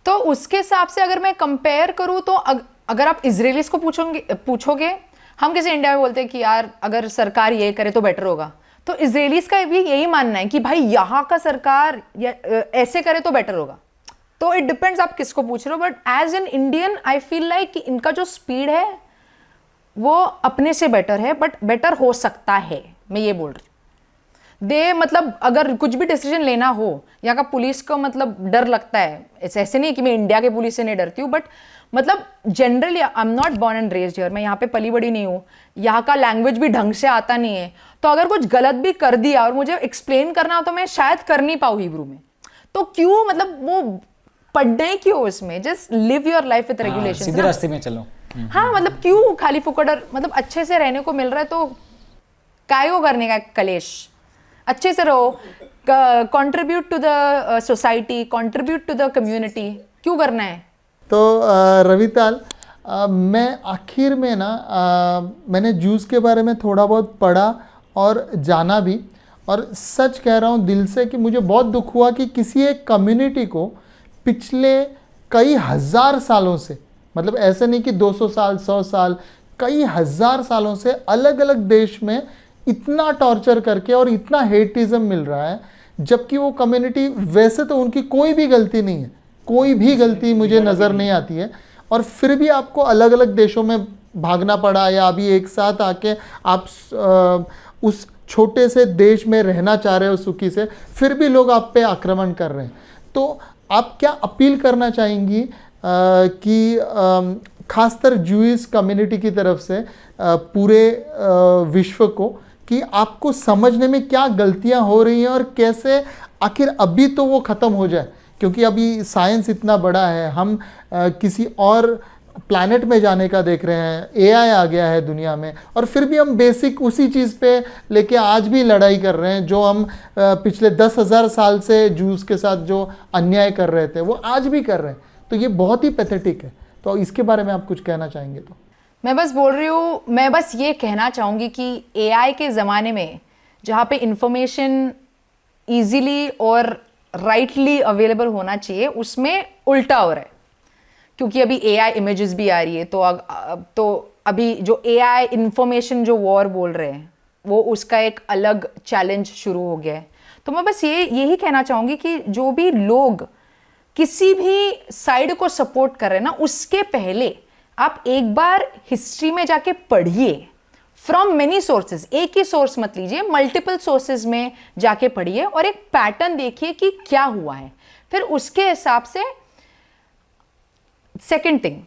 तो उसके हिसाब से अगर मैं कंपेयर करूँ तो अगर आप इजरायलीज को पूछोगे, हम कैसे इंडिया में बोलते हैं कि यार अगर सरकार ये करे तो बेटर होगा, तो इजरायलीज का भी यही मानना है कि भाई यहाँ का सरकार ऐसे करे तो बेटर होगा. तो इट डिपेंड्स आप किसको पूछ रहे हो. But as an Indian I feel like कि इनका जो स्पीड है वो अपने से बेटर है, बट बेटर हो सकता है, मैं ये बोल रही हूँ. दे मतलब अगर कुछ भी डिसीजन लेना हो, यहाँ का पुलिस को मतलब डर लगता है. ऐसे नहीं कि मैं इंडिया के पुलिस से नहीं डरती हूँ, बट मतलब generally I am not born and raised here. मैं यहाँ पे पली बड़ी नहीं हूँ, यहाँ का लैंग्वेज भी ढंग से आता नहीं है. तो अगर कुछ गलत भी कर दिया और मुझे एक्सप्लेन करना हो तो मैं शायद कर नहीं पाऊँ हिब्रू में. तो क्यों मतलब वो पढ़ने क्यों उसमें? Just live your life with regulations. सीधे रास्ते में चलो. हाँ मतलब क्यों खाली फुकड़, मतलब अच्छे से रहने को मिल रहा है तो काय को करने का कलेश. अच्छे से रहो, contribute to the society, contribute to the community. क्यों करना है? तो रविताल, मैं आखिर में ना मैंने जूस के बारे में थोड़ा बहुत पढ़ा और जाना भी, और सच कह रहा हूँ दिल से कि मुझे बहुत दुख हुआ कि किसी एक कम्युनिटी को पिछले कई हज़ार सालों से, मतलब ऐसे नहीं कि 200 साल 100 साल, कई हज़ार सालों से अलग अलग देश में इतना टॉर्चर करके और इतना हेटिज़म मिल रहा है, जबकि वो कम्युनिटी, वैसे तो उनकी कोई भी गलती नहीं है, कोई भी गलती मुझे नज़र नहीं आती है, और फिर भी आपको अलग अलग देशों में भागना पड़ा, या अभी एक साथ आके आप उस छोटे से देश में रहना चाह रहे हो सुखी से, फिर भी लोग आप पे आक्रमण कर रहे हैं। तो आप क्या अपील करना चाहेंगी कि खासकर जूइश कम्युनिटी की तरफ से पूरे विश्व को, कि आपको समझने में क्या गलतियां हो रही हैं और कैसे आखिर अभी तो वो ख़त्म हो जाए, क्योंकि अभी साइंस इतना बड़ा है, हम किसी और प्लैनेट में जाने का देख रहे हैं, एआई आ गया है दुनिया में, और फिर भी हम बेसिक उसी चीज़ पे लेके आज भी लड़ाई कर रहे हैं जो हम पिछले 10,000 साल से जूस के साथ जो अन्याय कर रहे थे वो आज भी कर रहे हैं। तो ये बहुत ही पैथेटिक है। तो इसके बारे में आप कुछ कहना चाहेंगे? तो मैं बस बोल रही हूँ, मैं बस ये कहना चाहूँगी कि एआई के ज़माने में जहाँ पे इंफॉर्मेशन ईजीली और राइटली अवेलेबल होना चाहिए, उसमें उल्टा हो रहा है, क्योंकि अभी एआई इमेजेस भी आ रही है। तो अभी जो एआई इंफॉर्मेशन जो वॉर बोल रहे हैं, वो उसका एक अलग चैलेंज शुरू हो गया है। तो मैं बस यही कहना चाहूँगी कि जो भी लोग किसी भी साइड को सपोर्ट कर रहे हैं ना, उसके पहले आप एक बार हिस्ट्री में जाके पढ़िए, फ्रॉम मेनी सोर्सेज, एक ही सोर्स मत लीजिए, मल्टीपल सोर्सेज में जाके पढ़िए और एक पैटर्न देखिए कि क्या हुआ है, फिर उसके हिसाब से। सेकेंड थिंग,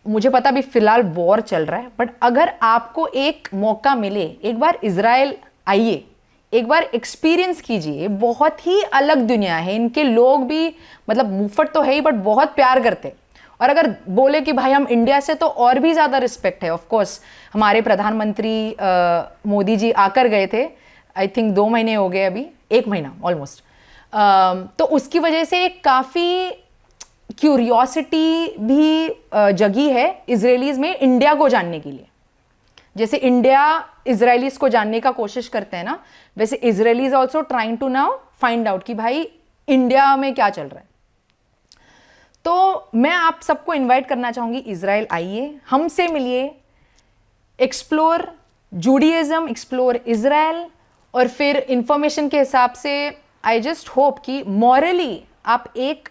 मुझे पता भी फिलहाल वॉर चल रहा है, बट अगर आपको एक मौका मिले, एक बार इजराइल आइए, एक बार एक्सपीरियंस कीजिए। बहुत ही अलग दुनिया है, इनके लोग भी मतलब मुफ्त तो है ही, बट बहुत प्यार करते। और अगर बोले कि भाई हम इंडिया से, तो और भी ज़्यादा रिस्पेक्ट है। ऑफ कोर्स हमारे प्रधानमंत्री मोदी जी आकर गए थे, आई थिंक 2 महीने हो गए, अभी 1 महीना ऑलमोस्ट। तो उसकी वजह से काफ़ी क्यूरियोसिटी भी जगी है इजरायलीज में इंडिया को जानने के लिए। जैसे इंडिया इजरायलीज को जानने का कोशिश करते हैं ना, वैसे Israelis also trying to now find out कि भाई इंडिया में क्या चल रहा है। तो मैं आप सबको इनवाइट करना चाहूँगी, इजराइल आइए, हमसे मिलिए, एक्सप्लोर जूडिज्म, एक्सप्लोर इजराइल, और फिर इंफॉर्मेशन के हिसाब से आई जस्ट होप कि मॉरली आप एक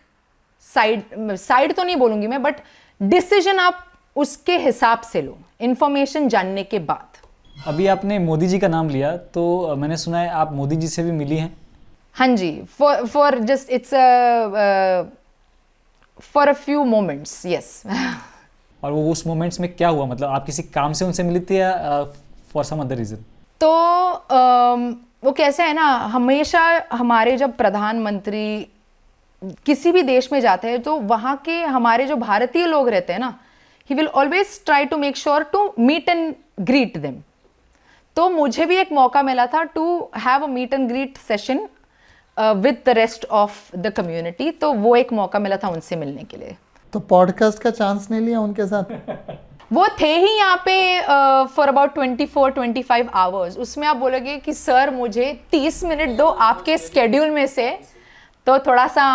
साइड तो नहीं बोलूँगी मैं, बट डिसीजन आप उसके हिसाब से लो, इंफॉर्मेशन जानने के बाद। अभी आपने मोदी जी का नाम लिया, तो मैंने सुना है आप मोदी जी से भी मिली हैं। हाँ जी, for just it's for a few moments, yes. और वो उस मोमेंट्स में क्या हुआ, मतलब आप किसी काम से उनसे मिली थी या फॉर सम अदर रीजन? तो वो कैसे है ना, हमेशा हमारे जब प्रधानमंत्री किसी भी देश में जाते हैं, तो वहाँ के हमारे जो भारतीय लोग रहते हैं ना, he will always try to make sure to meet and greet them. तो मुझे भी एक मौका मिला था to have a meet and greet session with the rest of the community. तो वो एक मौका मिला था उनसे मिलने के लिए। तो पॉडकास्ट का चांस नहीं लिया उनके साथ? वो थे ही यहाँ पे फॉर अबाउट 24-25 आवर्स। उसमें आप बोलोगे कि सर मुझे 30 मिनट दो आपके स्केड्यूल में से, तो थोड़ा सा,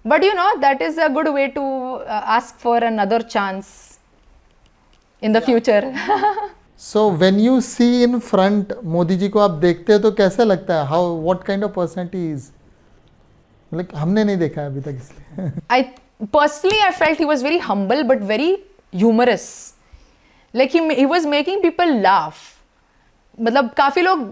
but you know that is a good way to ask for another chance in the future. So when you see in front Modi ji को आप देखते हैं तो कैसा लगता है? How, what kind of personality is? मतलब हमने नहीं देखा है अभी तक, इसलिए। I personally I felt he was very humble but very humorous. Like he was making people laugh. मतलब काफ़ी लोग,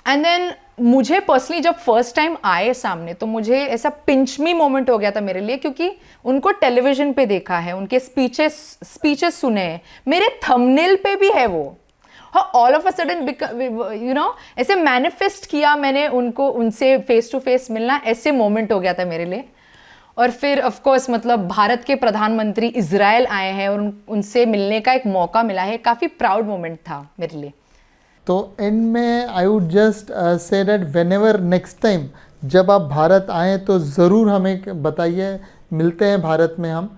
and then मुझे पर्सनली जब फर्स्ट टाइम आए सामने, तो मुझे ऐसा पिंचमी मोमेंट हो गया था मेरे लिए, क्योंकि उनको टेलीविजन पे देखा है, उनके स्पीचेस सुने हैं, मेरे थंबनेल पे भी है वो। हाँ, all of a sudden you know ऐसे मैनिफेस्ट किया मैंने उनको, उनसे फेस टू फेस मिलना, ऐसे मोमेंट हो गया था मेरे लिए। और फिर ऑफ कोर्स मतलब भारत के प्रधानमंत्री इजराइल आए हैं और उनसे मिलने का एक मौका मिला है, काफ़ी प्राउड मोमेंट था मेरे लिए। तो एंड में I would just say that whenever next time जब आप भारत आएँ तो ज़रूर हमें बताइए, मिलते हैं भारत में हम,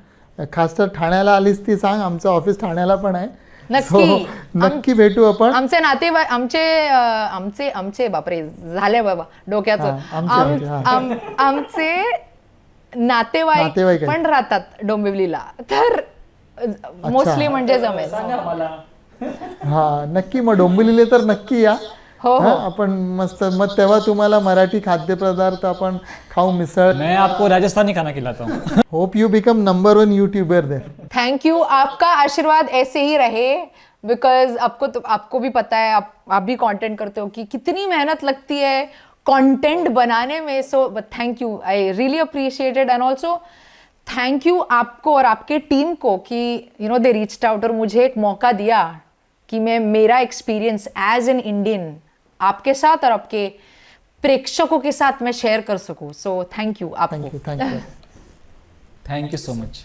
खास तर ठाण्याला आलीस ती सांग, आमचं ऑफिस ठाण्याला पण आहे. नक्की. So, नक्की भेटू आपण. आमचे नातेवाईक आमचे बापरे झाले बाबा डोक्याचं. हा, आमचे नातेवाईक नातेवाईक आहेत. पण राहतात डोंबिवलीला, तर मोस्टली म्हणजे जमेल. हा नक्की, मग डोंबिवलीला तर नक्की या. हो हा, हो. आपण मस्त, मग तेव्हा तुम्हाला मराठी खाद्यपदार्थ आपण खाऊ, मिसळ. मैं आपको राजस्थानी खाना खिलाता हूँ. Hope you become number 1 YouTuber there. Thank you, आपका आशीर्वाद ऐसे ही रहे, बिकॉज आपको भी पता है, आप भी कंटेंट करते हो कि कितनी मेहनत लगती है कंटेंट बनाने में. So thank you, I really appreciate it. And also thank you आपको और आपके टीम को कि दे रीच्ड आउट और मुझे एक मौका दिया कि मैं मेरा एक्सपीरियंस एज एन इंडियन आपके साथ और आपके प्रेक्षकों के साथ मैं शेयर कर सकूं. सो थैंक यू आपको. Thank you. Thank you so much.